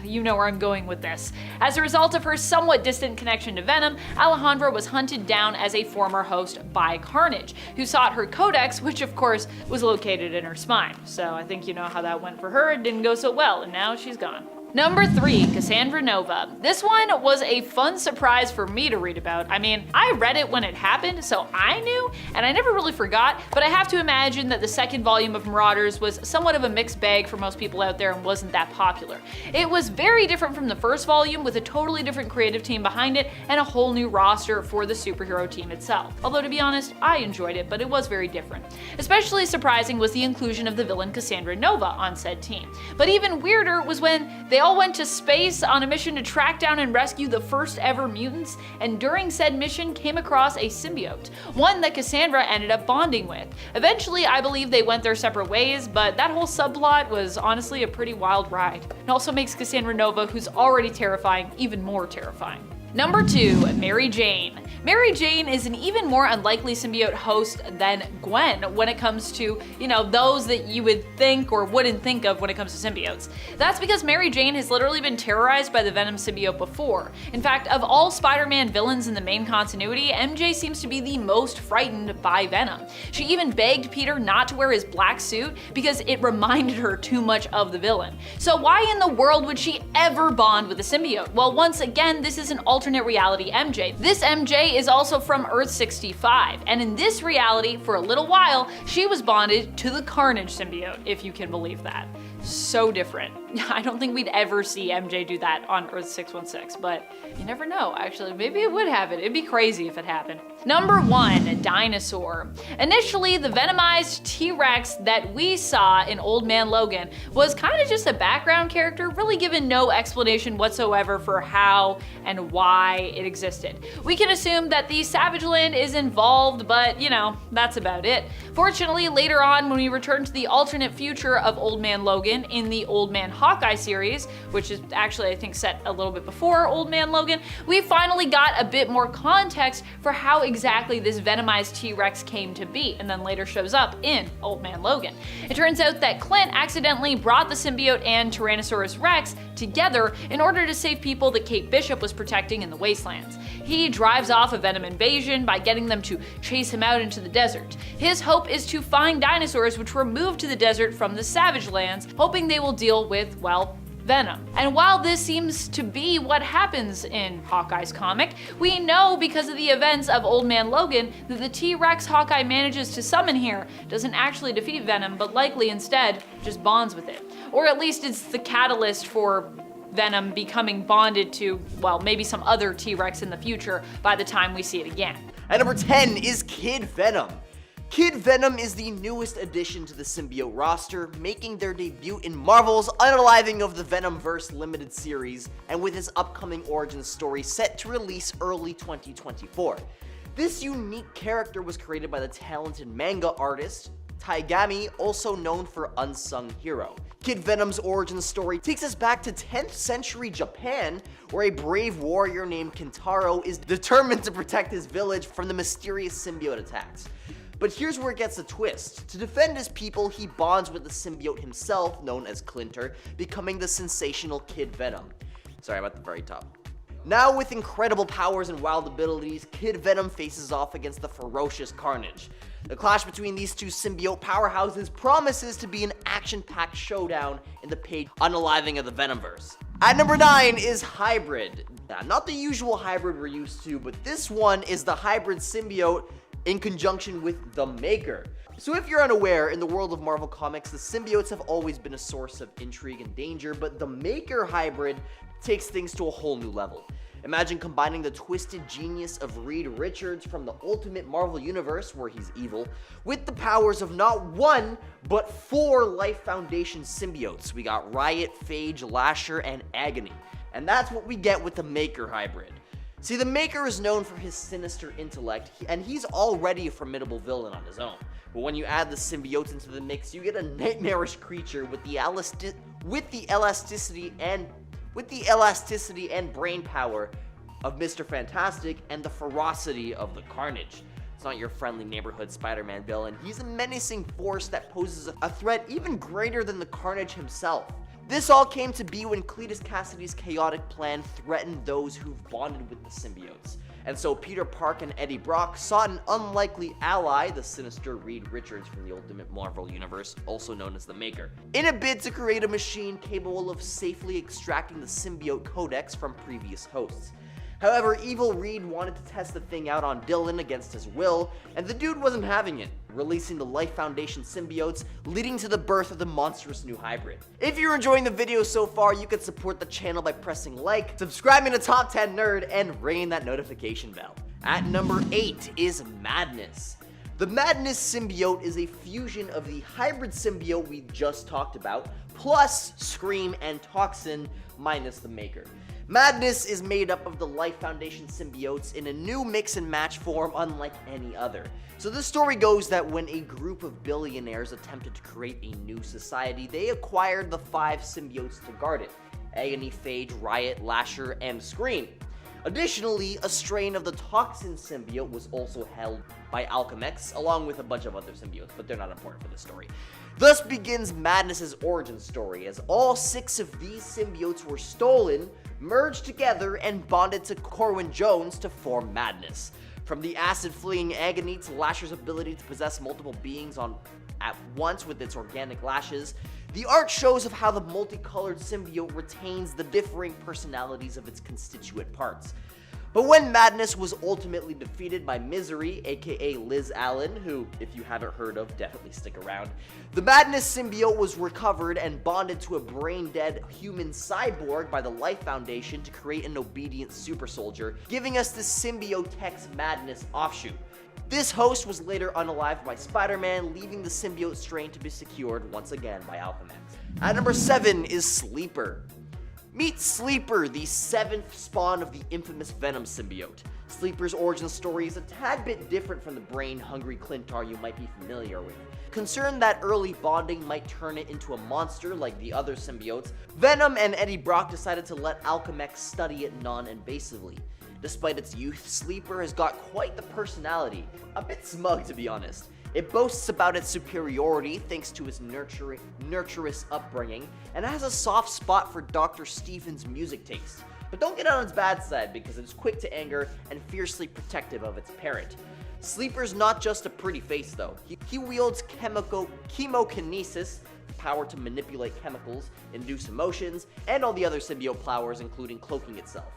you know where I'm going with this. As a result of her somewhat distant connection to Venom, Alejandra was hunted down as a former host by Carnage, who sought her Codex, which of course was located in her spine. So I think you know how that went for her. It didn't go so well, and now she's gone. Number 3, Cassandra Nova. This one was a fun surprise for me to read about. I mean, I read it when it happened, so I knew, and I never really forgot, but I have to imagine that the second volume of Marauders was somewhat of a mixed bag for most people out there and wasn't that popular. It was very different from the first volume, with a totally different creative team behind it and a whole new roster for the superhero team itself. Although to be honest, I enjoyed it, but it was very different. Especially surprising was the inclusion of the villain Cassandra Nova on said team. But even weirder was when they all went to space on a mission to track down and rescue the first ever mutants, and during said mission came across a symbiote, one that Cassandra ended up bonding with. Eventually, I believe they went their separate ways, but that whole subplot was honestly a pretty wild ride. It also makes Cassandra Nova, who's already terrifying, even more terrifying. Number 2, Mary Jane. Mary Jane is an even more unlikely symbiote host than Gwen when it comes to, those that you would think or wouldn't think of when it comes to symbiotes. That's because Mary Jane has literally been terrorized by the Venom symbiote before. In fact, of all Spider-Man villains in the main continuity, MJ seems to be the most frightened by Venom. She even begged Peter not to wear his black suit because it reminded her too much of the villain. So why in the world would she ever bond with a symbiote? Well, once again, this is an alternate reality MJ. This MJ is also from Earth 65, and in this reality, for a little while, she was bonded to the Carnage symbiote, if you can believe that. So different. I don't think we'd ever see MJ do that on Earth 616, but you never know, actually. Maybe it would happen. It'd be crazy if it happened. Number 1, Dinosaur. Initially, the venomized T-Rex that we saw in Old Man Logan was kind of just a background character, really given no explanation whatsoever for how and why it existed. We can assume that the Savage Land is involved, but that's about it. Fortunately, later on, when we return to the alternate future of Old Man Logan in the Old Man Hawkeye series, which is actually, I think, set a little bit before Old Man Logan, we finally got a bit more context for how exactly this venomized T-Rex came to be, and then later shows up in Old Man Logan. It turns out that Clint accidentally brought the symbiote and Tyrannosaurus Rex together in order to save people that Kate Bishop was protecting in the Wastelands. He drives off a Venom invasion by getting them to chase him out into the desert. His hope is to find dinosaurs which were moved to the desert from the Savage Lands, hoping they will deal with, Venom. And while this seems to be what happens in Hawkeye's comic, we know because of the events of Old Man Logan that the T-Rex Hawkeye manages to summon here doesn't actually defeat Venom, but likely instead just bonds with it. Or at least it's the catalyst for Venom becoming bonded to, maybe some other T-Rex in the future by the time we see it again. At number 10 is Kid Venom. Kid Venom is the newest addition to the symbiote roster, making their debut in Marvel's unaliving of the Venomverse limited series, and with his upcoming origin story set to release early 2024. This unique character was created by the talented manga artist Taigami, also known for Unsung Hero. Kid Venom's origin story takes us back to 10th century Japan, where a brave warrior named Kintaro is determined to protect his village from the mysterious symbiote attacks. But here's where it gets a twist. To defend his people, he bonds with the symbiote himself, known as Clinter, becoming the sensational Kid Venom. Sorry, I'm at the very top. Now with incredible powers and wild abilities, Kid Venom faces off against the ferocious Carnage. The clash between these two symbiote powerhouses promises to be an action-packed showdown in the page unaliving of the Venomverse. At number 9 is Hybrid. Now, not the usual hybrid we're used to, but this one is the hybrid symbiote in conjunction with the Maker. So if you're unaware, in the world of Marvel Comics, the symbiotes have always been a source of intrigue and danger, but the Maker hybrid takes things to a whole new level. Imagine combining the twisted genius of Reed Richards from the Ultimate Marvel Universe, where he's evil, with the powers of not one, but 4 Life Foundation symbiotes. We got Riot, Phage, Lasher, and Agony. And that's what we get with the Maker hybrid. See, the Maker is known for his sinister intellect, and he's already a formidable villain on his own. But when you add the symbiotes into the mix, you get a nightmarish creature with the elasticity and brain power of Mr. Fantastic and the ferocity of the Carnage. It's not your friendly neighborhood Spider-Man villain. He's a menacing force that poses a threat even greater than the Carnage himself. This all came to be when Cletus Cassidy's chaotic plan threatened those who've bonded with the symbiotes. And so Peter Park and Eddie Brock sought an unlikely ally, the sinister Reed Richards from the Ultimate Marvel Universe, also known as the Maker, in a bid to create a machine capable of safely extracting the symbiote Codex from previous hosts. However, evil Reed wanted to test the thing out on Dylan against his will, and the dude wasn't having it, releasing the Life Foundation symbiotes, leading to the birth of the monstrous new hybrid. If you're enjoying the video so far, you can support the channel by pressing like, subscribing to Top 10 Nerd, and ringing that notification bell. At number 8 is Madness. The Madness symbiote is a fusion of the hybrid symbiote we just talked about, plus Scream and Toxin, minus the Maker. Madness is made up of the Life Foundation symbiotes in a new mix and match form unlike any other. So the story goes that when a group of billionaires attempted to create a new society, they acquired the 5 symbiotes to guard it: Agony, Phage, Riot, Lasher, and Scream. Additionally, a strain of the Toxin symbiote was also held by Alchemex, along with a bunch of other symbiotes, but they're not important for the story. Thus begins Madness's origin story, as all 6 of these symbiotes were stolen, merged together, and bonded to Corwin Jones to form Madness. From the acid-fleeing Agony to Lasher's ability to possess multiple beings at once with its organic lashes, the art shows of how the multicolored symbiote retains the differing personalities of its constituent parts. But when Madness was ultimately defeated by Misery, aka Liz Allen, who, if you haven't heard of, definitely stick around, the Madness symbiote was recovered and bonded to a brain-dead human cyborg by the Life Foundation to create an obedient super soldier, giving us the Symbiotex Madness offshoot. This host was later unalived by Spider-Man, leaving the symbiote strain to be secured once again by Alchemex. At number 7 is Sleeper. Meet Sleeper, the 7th spawn of the infamous Venom symbiote. Sleeper's origin story is a tad bit different from the brain-hungry Clintar you might be familiar with. Concerned that early bonding might turn it into a monster like the other symbiotes, Venom and Eddie Brock decided to let Alchemex study it non-invasively. Despite its youth, Sleeper has got quite the personality, a bit smug to be honest. It boasts about its superiority thanks to its nurturous upbringing, and has a soft spot for Dr. Stevens' music taste. But don't get on its bad side, because it is quick to anger and fiercely protective of its parent. Sleeper's not just a pretty face though. He wields chemokinesis, the power to manipulate chemicals, induce emotions, and all the other symbiote powers, including cloaking itself.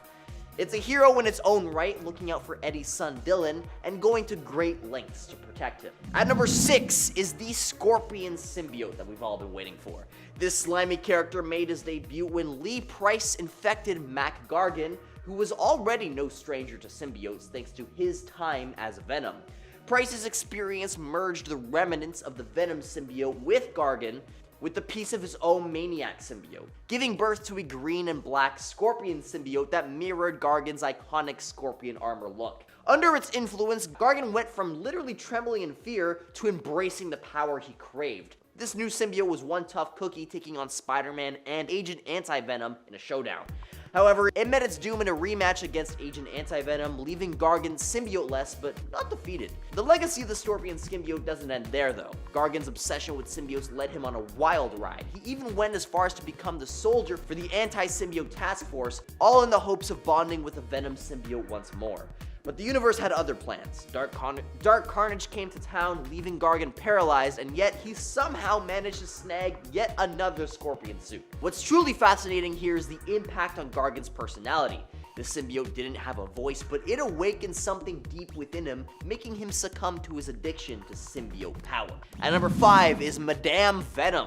It's a hero in its own right, looking out for Eddie's son Dylan, and going to great lengths to protect him. At number 6 is the Scorpion symbiote that we've all been waiting for. This slimy character made his debut when Lee Price infected Mac Gargan, who was already no stranger to symbiotes thanks to his time as Venom. Crisis Experience merged the remnants of the Venom symbiote with Gargan with the piece of his own Maniac symbiote, giving birth to a green and black Scorpion symbiote that mirrored Gargan's iconic Scorpion armor look. Under its influence, Gargan went from literally trembling in fear to embracing the power he craved. This new symbiote was one tough cookie, taking on Spider-Man and Agent Anti-Venom in a showdown. However, it met its doom in a rematch against Agent Anti-Venom, leaving Gargan symbiote-less but not defeated. The legacy of the Scorpion symbiote doesn't end there though. Gargan's obsession with symbiotes led him on a wild ride. He even went as far as to become the soldier for the Anti-Symbiote Task Force, all in the hopes of bonding with a Venom symbiote once more. But the universe had other plans. Dark Carnage came to town, leaving Gargan paralyzed, and yet he somehow managed to snag yet another Scorpion suit. What's truly fascinating here is the impact on Gargan's personality. The symbiote didn't have a voice, but it awakened something deep within him, making him succumb to his addiction to symbiote power. At number 5 is Madame Venom.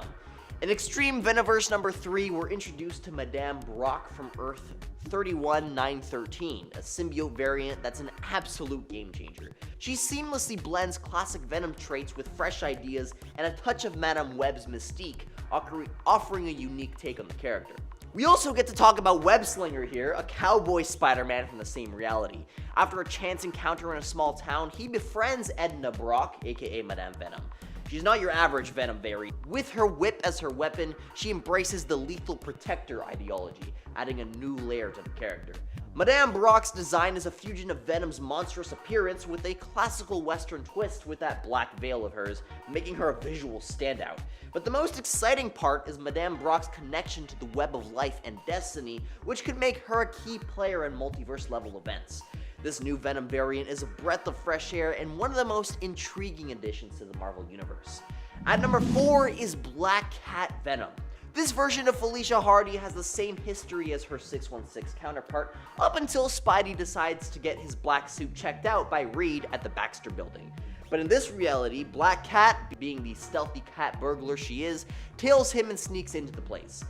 In Extreme Venomverse number 3, we're introduced to Madame Brock from Earth 31913, a symbiote variant that's an absolute game changer. She seamlessly blends classic Venom traits with fresh ideas and a touch of Madame Web's mystique, offering a unique take on the character. We also get to talk about Webslinger here, a cowboy Spider-Man from the same reality. After a chance encounter in a small town, he befriends Edna Brock, aka Madame Venom. She's not your average Venom variant. With her whip as her weapon, she embraces the lethal protector ideology, adding a new layer to the character. Madame Brock's design is a fusion of Venom's monstrous appearance with a classical western twist with that black veil of hers, making her a visual standout. But the most exciting part is Madame Brock's connection to the web of life and destiny, which could make her a key player in multiverse level events. This new Venom variant is a breath of fresh air and one of the most intriguing additions to the Marvel Universe. At number 4 is Black Cat Venom. This version of Felicia Hardy has the same history as her 616 counterpart, up until Spidey decides to get his black suit checked out by Reed at the Baxter Building. But in this reality, Black Cat, being the stealthy cat burglar she is, tails him and sneaks into the place.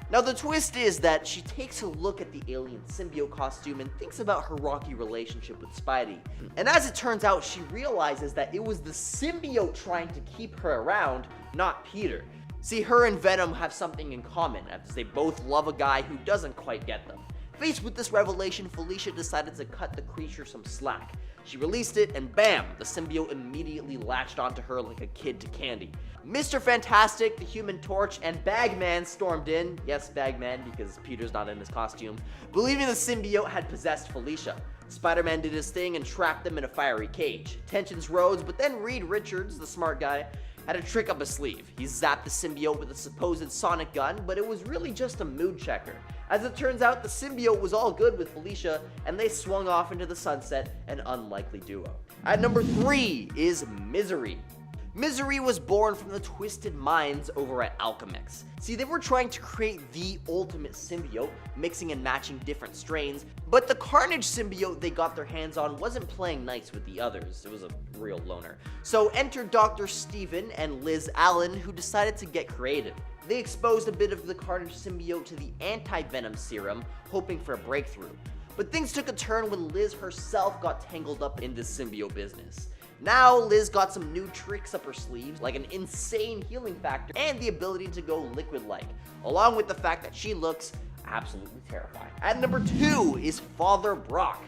Now the twist is that she takes a look at the alien symbiote costume and thinks about her rocky relationship with Spidey. And as it turns out, she realizes that it was the symbiote trying to keep her around, not Peter. See, her and Venom have something in common, as they both love a guy who doesn't quite get them. Faced with this revelation, Felicia decided to cut the creature some slack. She released it, and bam, the symbiote immediately latched onto her like a kid to candy. Mr. Fantastic, the Human Torch, and Bagman stormed in, yes, Bagman, because Peter's not in his costume, believing the symbiote had possessed Felicia. Spider-Man did his thing and trapped them in a fiery cage. Tensions rose, but then Reed Richards, the smart guy, had a trick up his sleeve. He zapped the symbiote with a supposed sonic gun, but it was really just a mood checker. As it turns out, the symbiote was all good with Felicia, and they swung off into the sunset, an unlikely duo. At number 3 is Misery. Misery was born from the twisted minds over at Alchemix. See, they were trying to create the ultimate symbiote, mixing and matching different strains, but the Carnage symbiote they got their hands on wasn't playing nice with the others. It was a real loner. So enter Dr. Steven and Liz Allen, who decided to get creative. They exposed a bit of the Carnage symbiote to the Anti-Venom serum, hoping for a breakthrough. But things took a turn when Liz herself got tangled up in this symbiote business. Now, Liz got some new tricks up her sleeves, like an insane healing factor and the ability to go liquid-like, along with the fact that she looks absolutely terrifying. At number 2 is Father Brock.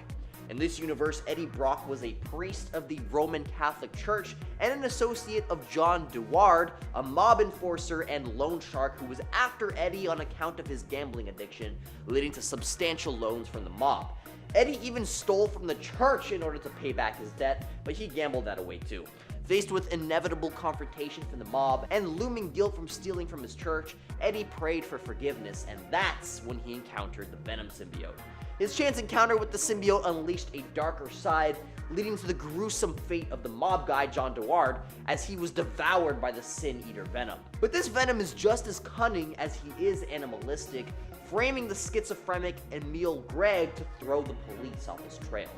In this universe, Eddie Brock was a priest of the Roman Catholic Church and an associate of John Deward, a mob enforcer and loan shark who was after Eddie on account of his gambling addiction, leading to substantial loans from the mob. Eddie even stole from the church in order to pay back his debt, but he gambled that away too. Faced with inevitable confrontation from the mob and looming guilt from stealing from his church, Eddie prayed for forgiveness, and that's when he encountered the Venom symbiote. His chance encounter with the symbiote unleashed a darker side, leading to the gruesome fate of the mob guy John Deward as he was devoured by the Sin Eater Venom. But this Venom is just as cunning as he is animalistic, framing the schizophrenic Emil Gregg to throw the police off his trail.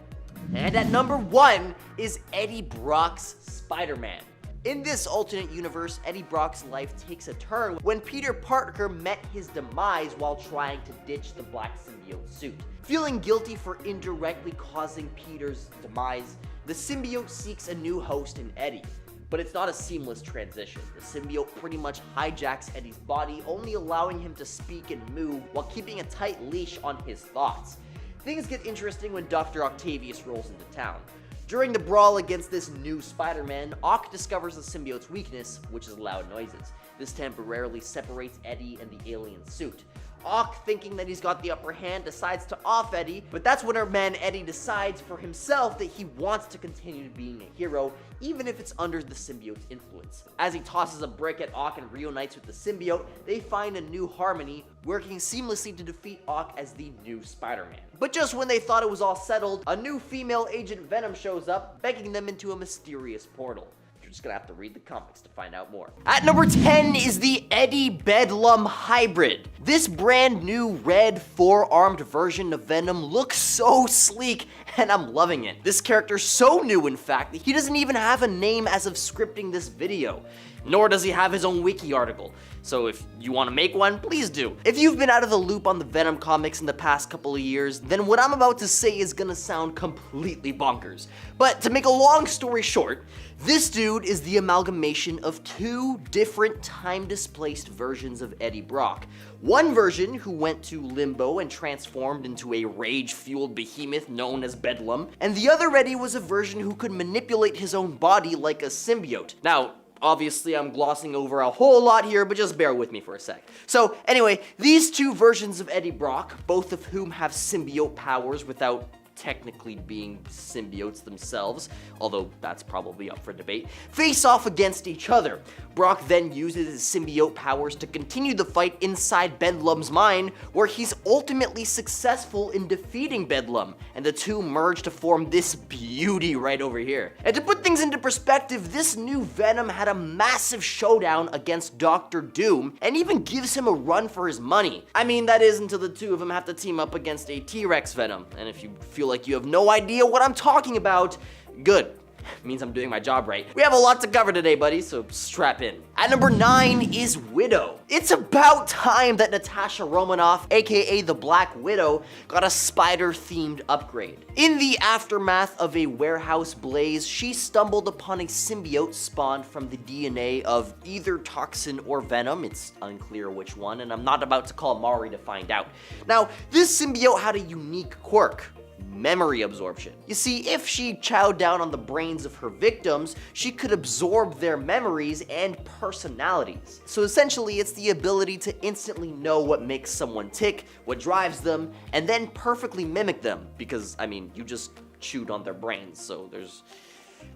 And at number 1 is Eddie Brock's Spider-Man. In this alternate universe, Eddie Brock's life takes a turn when Peter Parker met his demise while trying to ditch the black symbiote suit. Feeling guilty for indirectly causing Peter's demise, the symbiote seeks a new host in Eddie. But it's not a seamless transition. The symbiote pretty much hijacks Eddie's body, only allowing him to speak and move while keeping a tight leash on his thoughts. Things get interesting when Dr. Octavius rolls into town. During the brawl against this new Spider-Man, Ock discovers the symbiote's weakness, which is loud noises. This temporarily separates Eddie and the alien suit. Ock, thinking that he's got the upper hand, decides to off Eddie, but that's when our man Eddie decides for himself that he wants to continue being a hero, even if it's under the symbiote's influence. As he tosses a brick at Ock and reunites with the symbiote, they find a new harmony, working seamlessly to defeat Ock as the new Spider-Man. But just when they thought it was all settled, a new female Agent Venom shows up, begging them into a mysterious portal. Just gonna have to read the comics to find out more. At number 10 is the Eddie Bedlam Hybrid. This brand new red 4-armed version of Venom looks so sleek, and I'm loving it. This character's so new, in fact, that he doesn't even have a name as of scripting this video. Nor does he have his own wiki article. So if you want to make one, please do. If you've been out of the loop on the Venom comics in the past couple of years, then what I'm about to say is gonna sound completely bonkers. But to make a long story short, this dude is the amalgamation of two different time-displaced versions of Eddie Brock. One version who went to limbo and transformed into a rage-fueled behemoth known as Bedlam, and the other Eddie was a version who could manipulate his own body like a symbiote. Now, obviously, I'm glossing over a whole lot here, but just bear with me for a sec. So, anyway, these two versions of Eddie Brock, both of whom have symbiote powers without technically being symbiotes themselves, although that's probably up for debate, face off against each other. Brock then uses his symbiote powers to continue the fight inside Bedlam's mind, where he's ultimately successful in defeating Bedlam, and the two merge to form this beauty right over here. And to put things into perspective, this new Venom had a massive showdown against Dr. Doom, and even gives him a run for his money. I mean, that is until the two of them have to team up against a T-Rex Venom, and if you feel like you have no idea what I'm talking about, good. Means I'm doing my job right. We have a lot to cover today, buddy, so strap in. At number 9 is Widow. It's about time that Natasha Romanoff, aka the Black Widow, got a spider-themed upgrade. In the aftermath of a warehouse blaze, she stumbled upon a symbiote spawned from the DNA of either Toxin or Venom. It's unclear which one, and I'm not about to call Mari to find out. Now, this symbiote had a unique quirk: memory absorption. You see, if she chowed down on the brains of her victims, she could absorb their memories and personalities. So essentially, it's the ability to instantly know what makes someone tick, what drives them, and then perfectly mimic them, because, I mean, you just chewed on their brains, so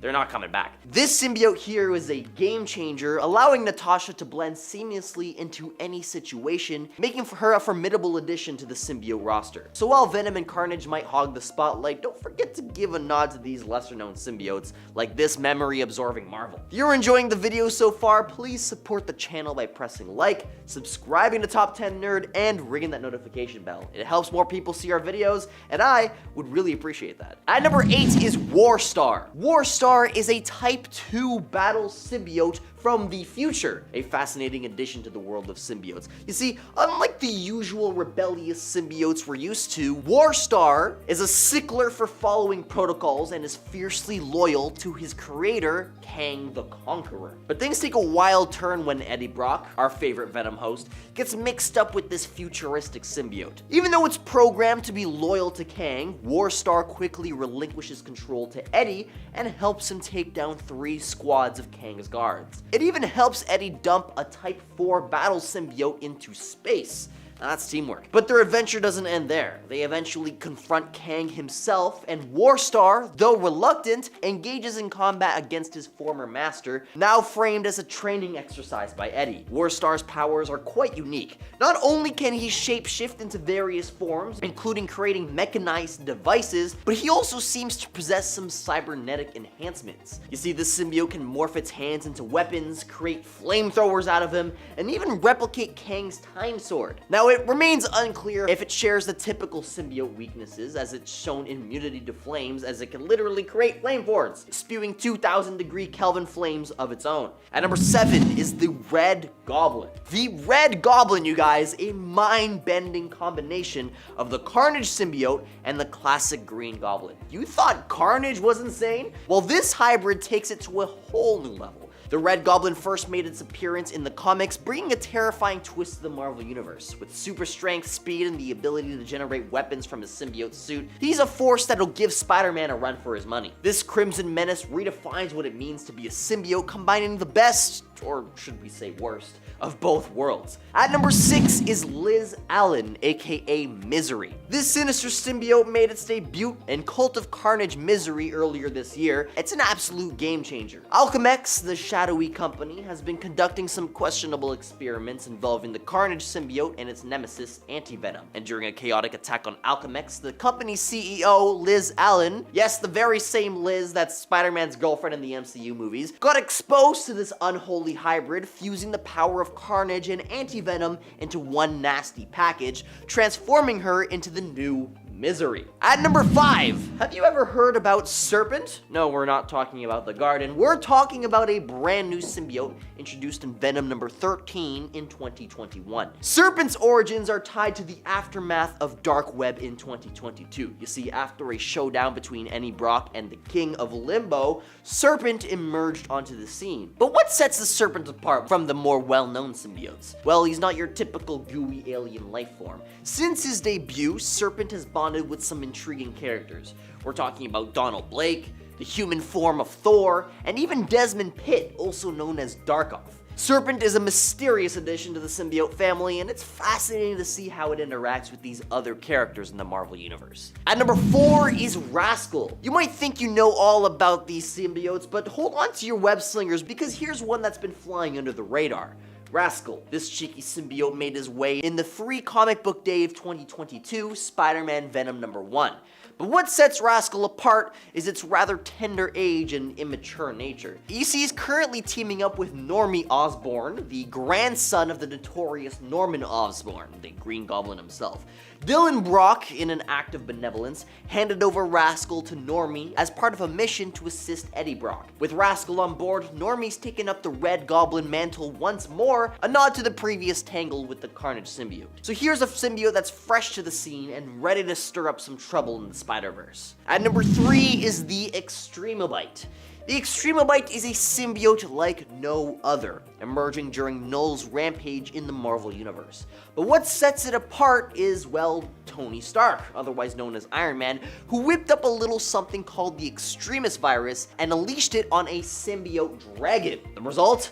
they're not coming back. This symbiote here is a game changer, allowing Natasha to blend seamlessly into any situation, making her a formidable addition to the symbiote roster. So while Venom and Carnage might hog the spotlight, don't forget to give a nod to these lesser-known symbiotes, like this memory-absorbing marvel. If you're enjoying the video so far, please support the channel by pressing like, subscribing to Top 10 Nerd, and ringing that notification bell. It helps more people see our videos, and I would really appreciate that. At number 8 is Warstar. Warstar is a Type 2 battle symbiote from the future, a fascinating addition to the world of symbiotes. You see, unlike the usual rebellious symbiotes we're used to, Warstar is a stickler for following protocols and is fiercely loyal to his creator, Kang the Conqueror. But things take a wild turn when Eddie Brock, our favorite Venom host, gets mixed up with this futuristic symbiote. Even though it's programmed to be loyal to Kang, Warstar quickly relinquishes control to Eddie and helps him take down 3 squads of Kang's guards. It even helps Eddie dump a Type 4 battle symbiote into space. Now, that's teamwork. But their adventure doesn't end there. They eventually confront Kang himself, and Warstar, though reluctant, engages in combat against his former master, now framed as a training exercise by Eddie. Warstar's powers are quite unique. Not only can he shapeshift into various forms, including creating mechanized devices, but he also seems to possess some cybernetic enhancements. You see, this symbiote can morph its hands into weapons, create flamethrowers out of him, and even replicate Kang's time sword. Now, Now, it remains unclear if it shares the typical symbiote weaknesses, as it's shown immunity to flames, as it can literally create flame forts, spewing 2,000 degree Kelvin flames of its own. At number 7 is the Red Goblin. The Red Goblin, you guys, a mind-bending combination of the Carnage symbiote and the classic Green Goblin. You thought Carnage was insane? Well, this hybrid takes it to a whole new level. The Red Goblin first made its appearance in the comics, bringing a terrifying twist to the Marvel Universe. With super strength, speed, and the ability to generate weapons from his symbiote suit, he's a force that'll give Spider-Man a run for his money. This Crimson Menace redefines what it means to be a symbiote, combining the best, or should we say worst, of both worlds. At number 6 is Liz Allen, aka Misery. This sinister symbiote made its debut in Cult of Carnage Misery earlier this year. It's an absolute game changer. Alchemex, the shadowy company, has been conducting some questionable experiments involving the Carnage symbiote and its nemesis, Anti-Venom. And during a chaotic attack on Alchemex, the company's CEO, Liz Allen, yes, the very same Liz that's Spider-Man's girlfriend in the MCU movies, got exposed to this unholy hybrid, fusing the power of Carnage and Anti-Venom into one nasty package, transforming her into the new Misery. At number 5, have you ever heard about Serpent? No, we're not talking about the garden. We're talking about a brand new symbiote introduced in Venom number 13 in 2021. Serpent's origins are tied to the aftermath of Dark Web in 2022. You see, after a showdown between Eddie Brock and the King of Limbo, Serpent emerged onto the scene. But what sets the Serpent apart from the more well-known symbiotes? Well, he's not your typical gooey alien life form. Since his debut, Serpent has bonded with some intriguing characters. We're talking about Donald Blake, the human form of Thor, and even Desmond Pitt, also known as Darkoff. Serpent is a mysterious addition to the symbiote family, and it's fascinating to see how it interacts with these other characters in the Marvel Universe. At number 4 is Rascal. You might think you know all about these symbiotes, but hold on to your web slingers, because here's one that's been flying under the radar. Rascal. This cheeky symbiote made his way in the free comic book day of 2022, Spider-Man Venom number 1. But what sets Rascal apart is its rather tender age and immature nature. EC is currently teaming up with Normie Osborne, the grandson of the notorious Norman Osborne, the Green Goblin himself. Dylan Brock, in an act of benevolence, handed over Rascal to Normie as part of a mission to assist Eddie Brock. With Rascal on board, Normie's taken up the Red Goblin mantle once more, a nod to the previous tangle with the Carnage symbiote. So here's a symbiote that's fresh to the scene and ready to stir up some trouble in the Spider-Verse. At number 3 is the Extremobite. The Extremobite is a symbiote like no other, emerging during Null's rampage in the Marvel Universe. But what sets it apart is, well, Tony Stark, otherwise known as Iron Man, who whipped up a little something called the Extremis virus and unleashed it on a symbiote dragon. The result?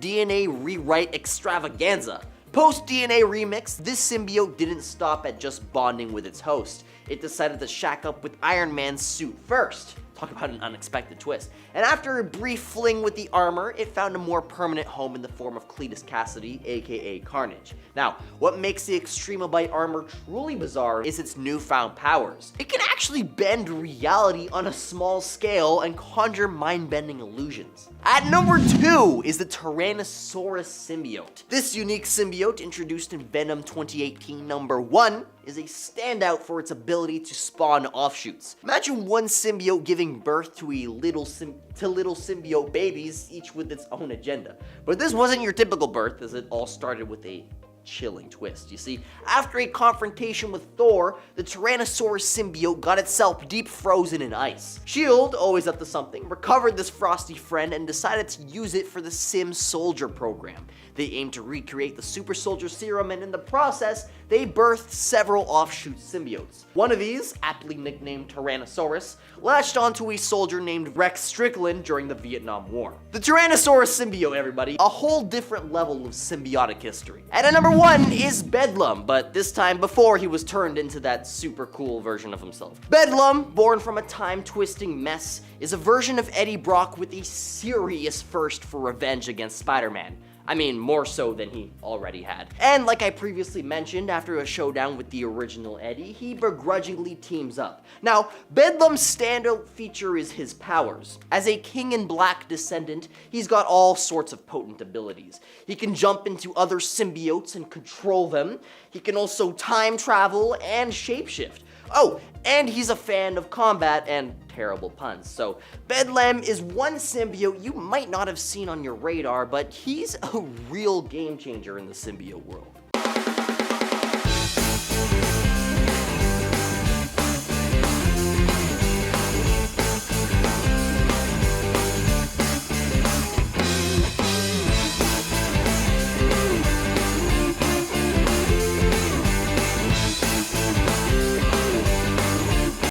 DNA rewrite extravaganza. Post-DNA remix, this symbiote didn't stop at just bonding with its host. It decided to shack up with Iron Man's suit first. Talk about an unexpected twist. And after a brief fling with the armor, it found a more permanent home in the form of Cletus Cassidy, aka Carnage. Now, what makes the Extremobite armor truly bizarre is its newfound powers. It can actually bend reality on a small scale and conjure mind-bending illusions. At number 2 is the Tyrannosaurus symbiote. This unique symbiote, introduced in Venom 2018 number 1, is a standout for its ability to spawn offshoots. Imagine one symbiote giving birth to little symbiote babies, each with its own agenda. But this wasn't your typical birth, as it all started with a chilling twist. You see, after a confrontation with Thor, the Tyrannosaurus symbiote got itself deep frozen in ice. S.H.I.E.L.D., always up to something, recovered this frosty friend and decided to use it for the Sim Soldier program. They aimed to recreate the Super Soldier Serum, and in the process, they birthed several offshoot symbiotes. One of these, aptly nicknamed Tyrannosaurus, latched onto a soldier named Rex Strickland during the Vietnam War. The Tyrannosaurus symbiote, everybody, a whole different level of symbiotic history. And at number 1 is Bedlam, but this time before he was turned into that super cool version of himself. Bedlam, born from a time-twisting mess, is a version of Eddie Brock with a serious thirst for revenge against Spider-Man. I mean, more so than he already had. And like I previously mentioned, after a showdown with the original Eddie, he begrudgingly teams up. Now, Bedlam's standout feature is his powers. As a King in Black descendant, he's got all sorts of potent abilities. He can jump into other symbiotes and control them. He can also time travel and shapeshift. Oh, and he's a fan of combat and terrible puns. So Bedlam is one symbiote you might not have seen on your radar, but he's a real game changer in the symbiote world.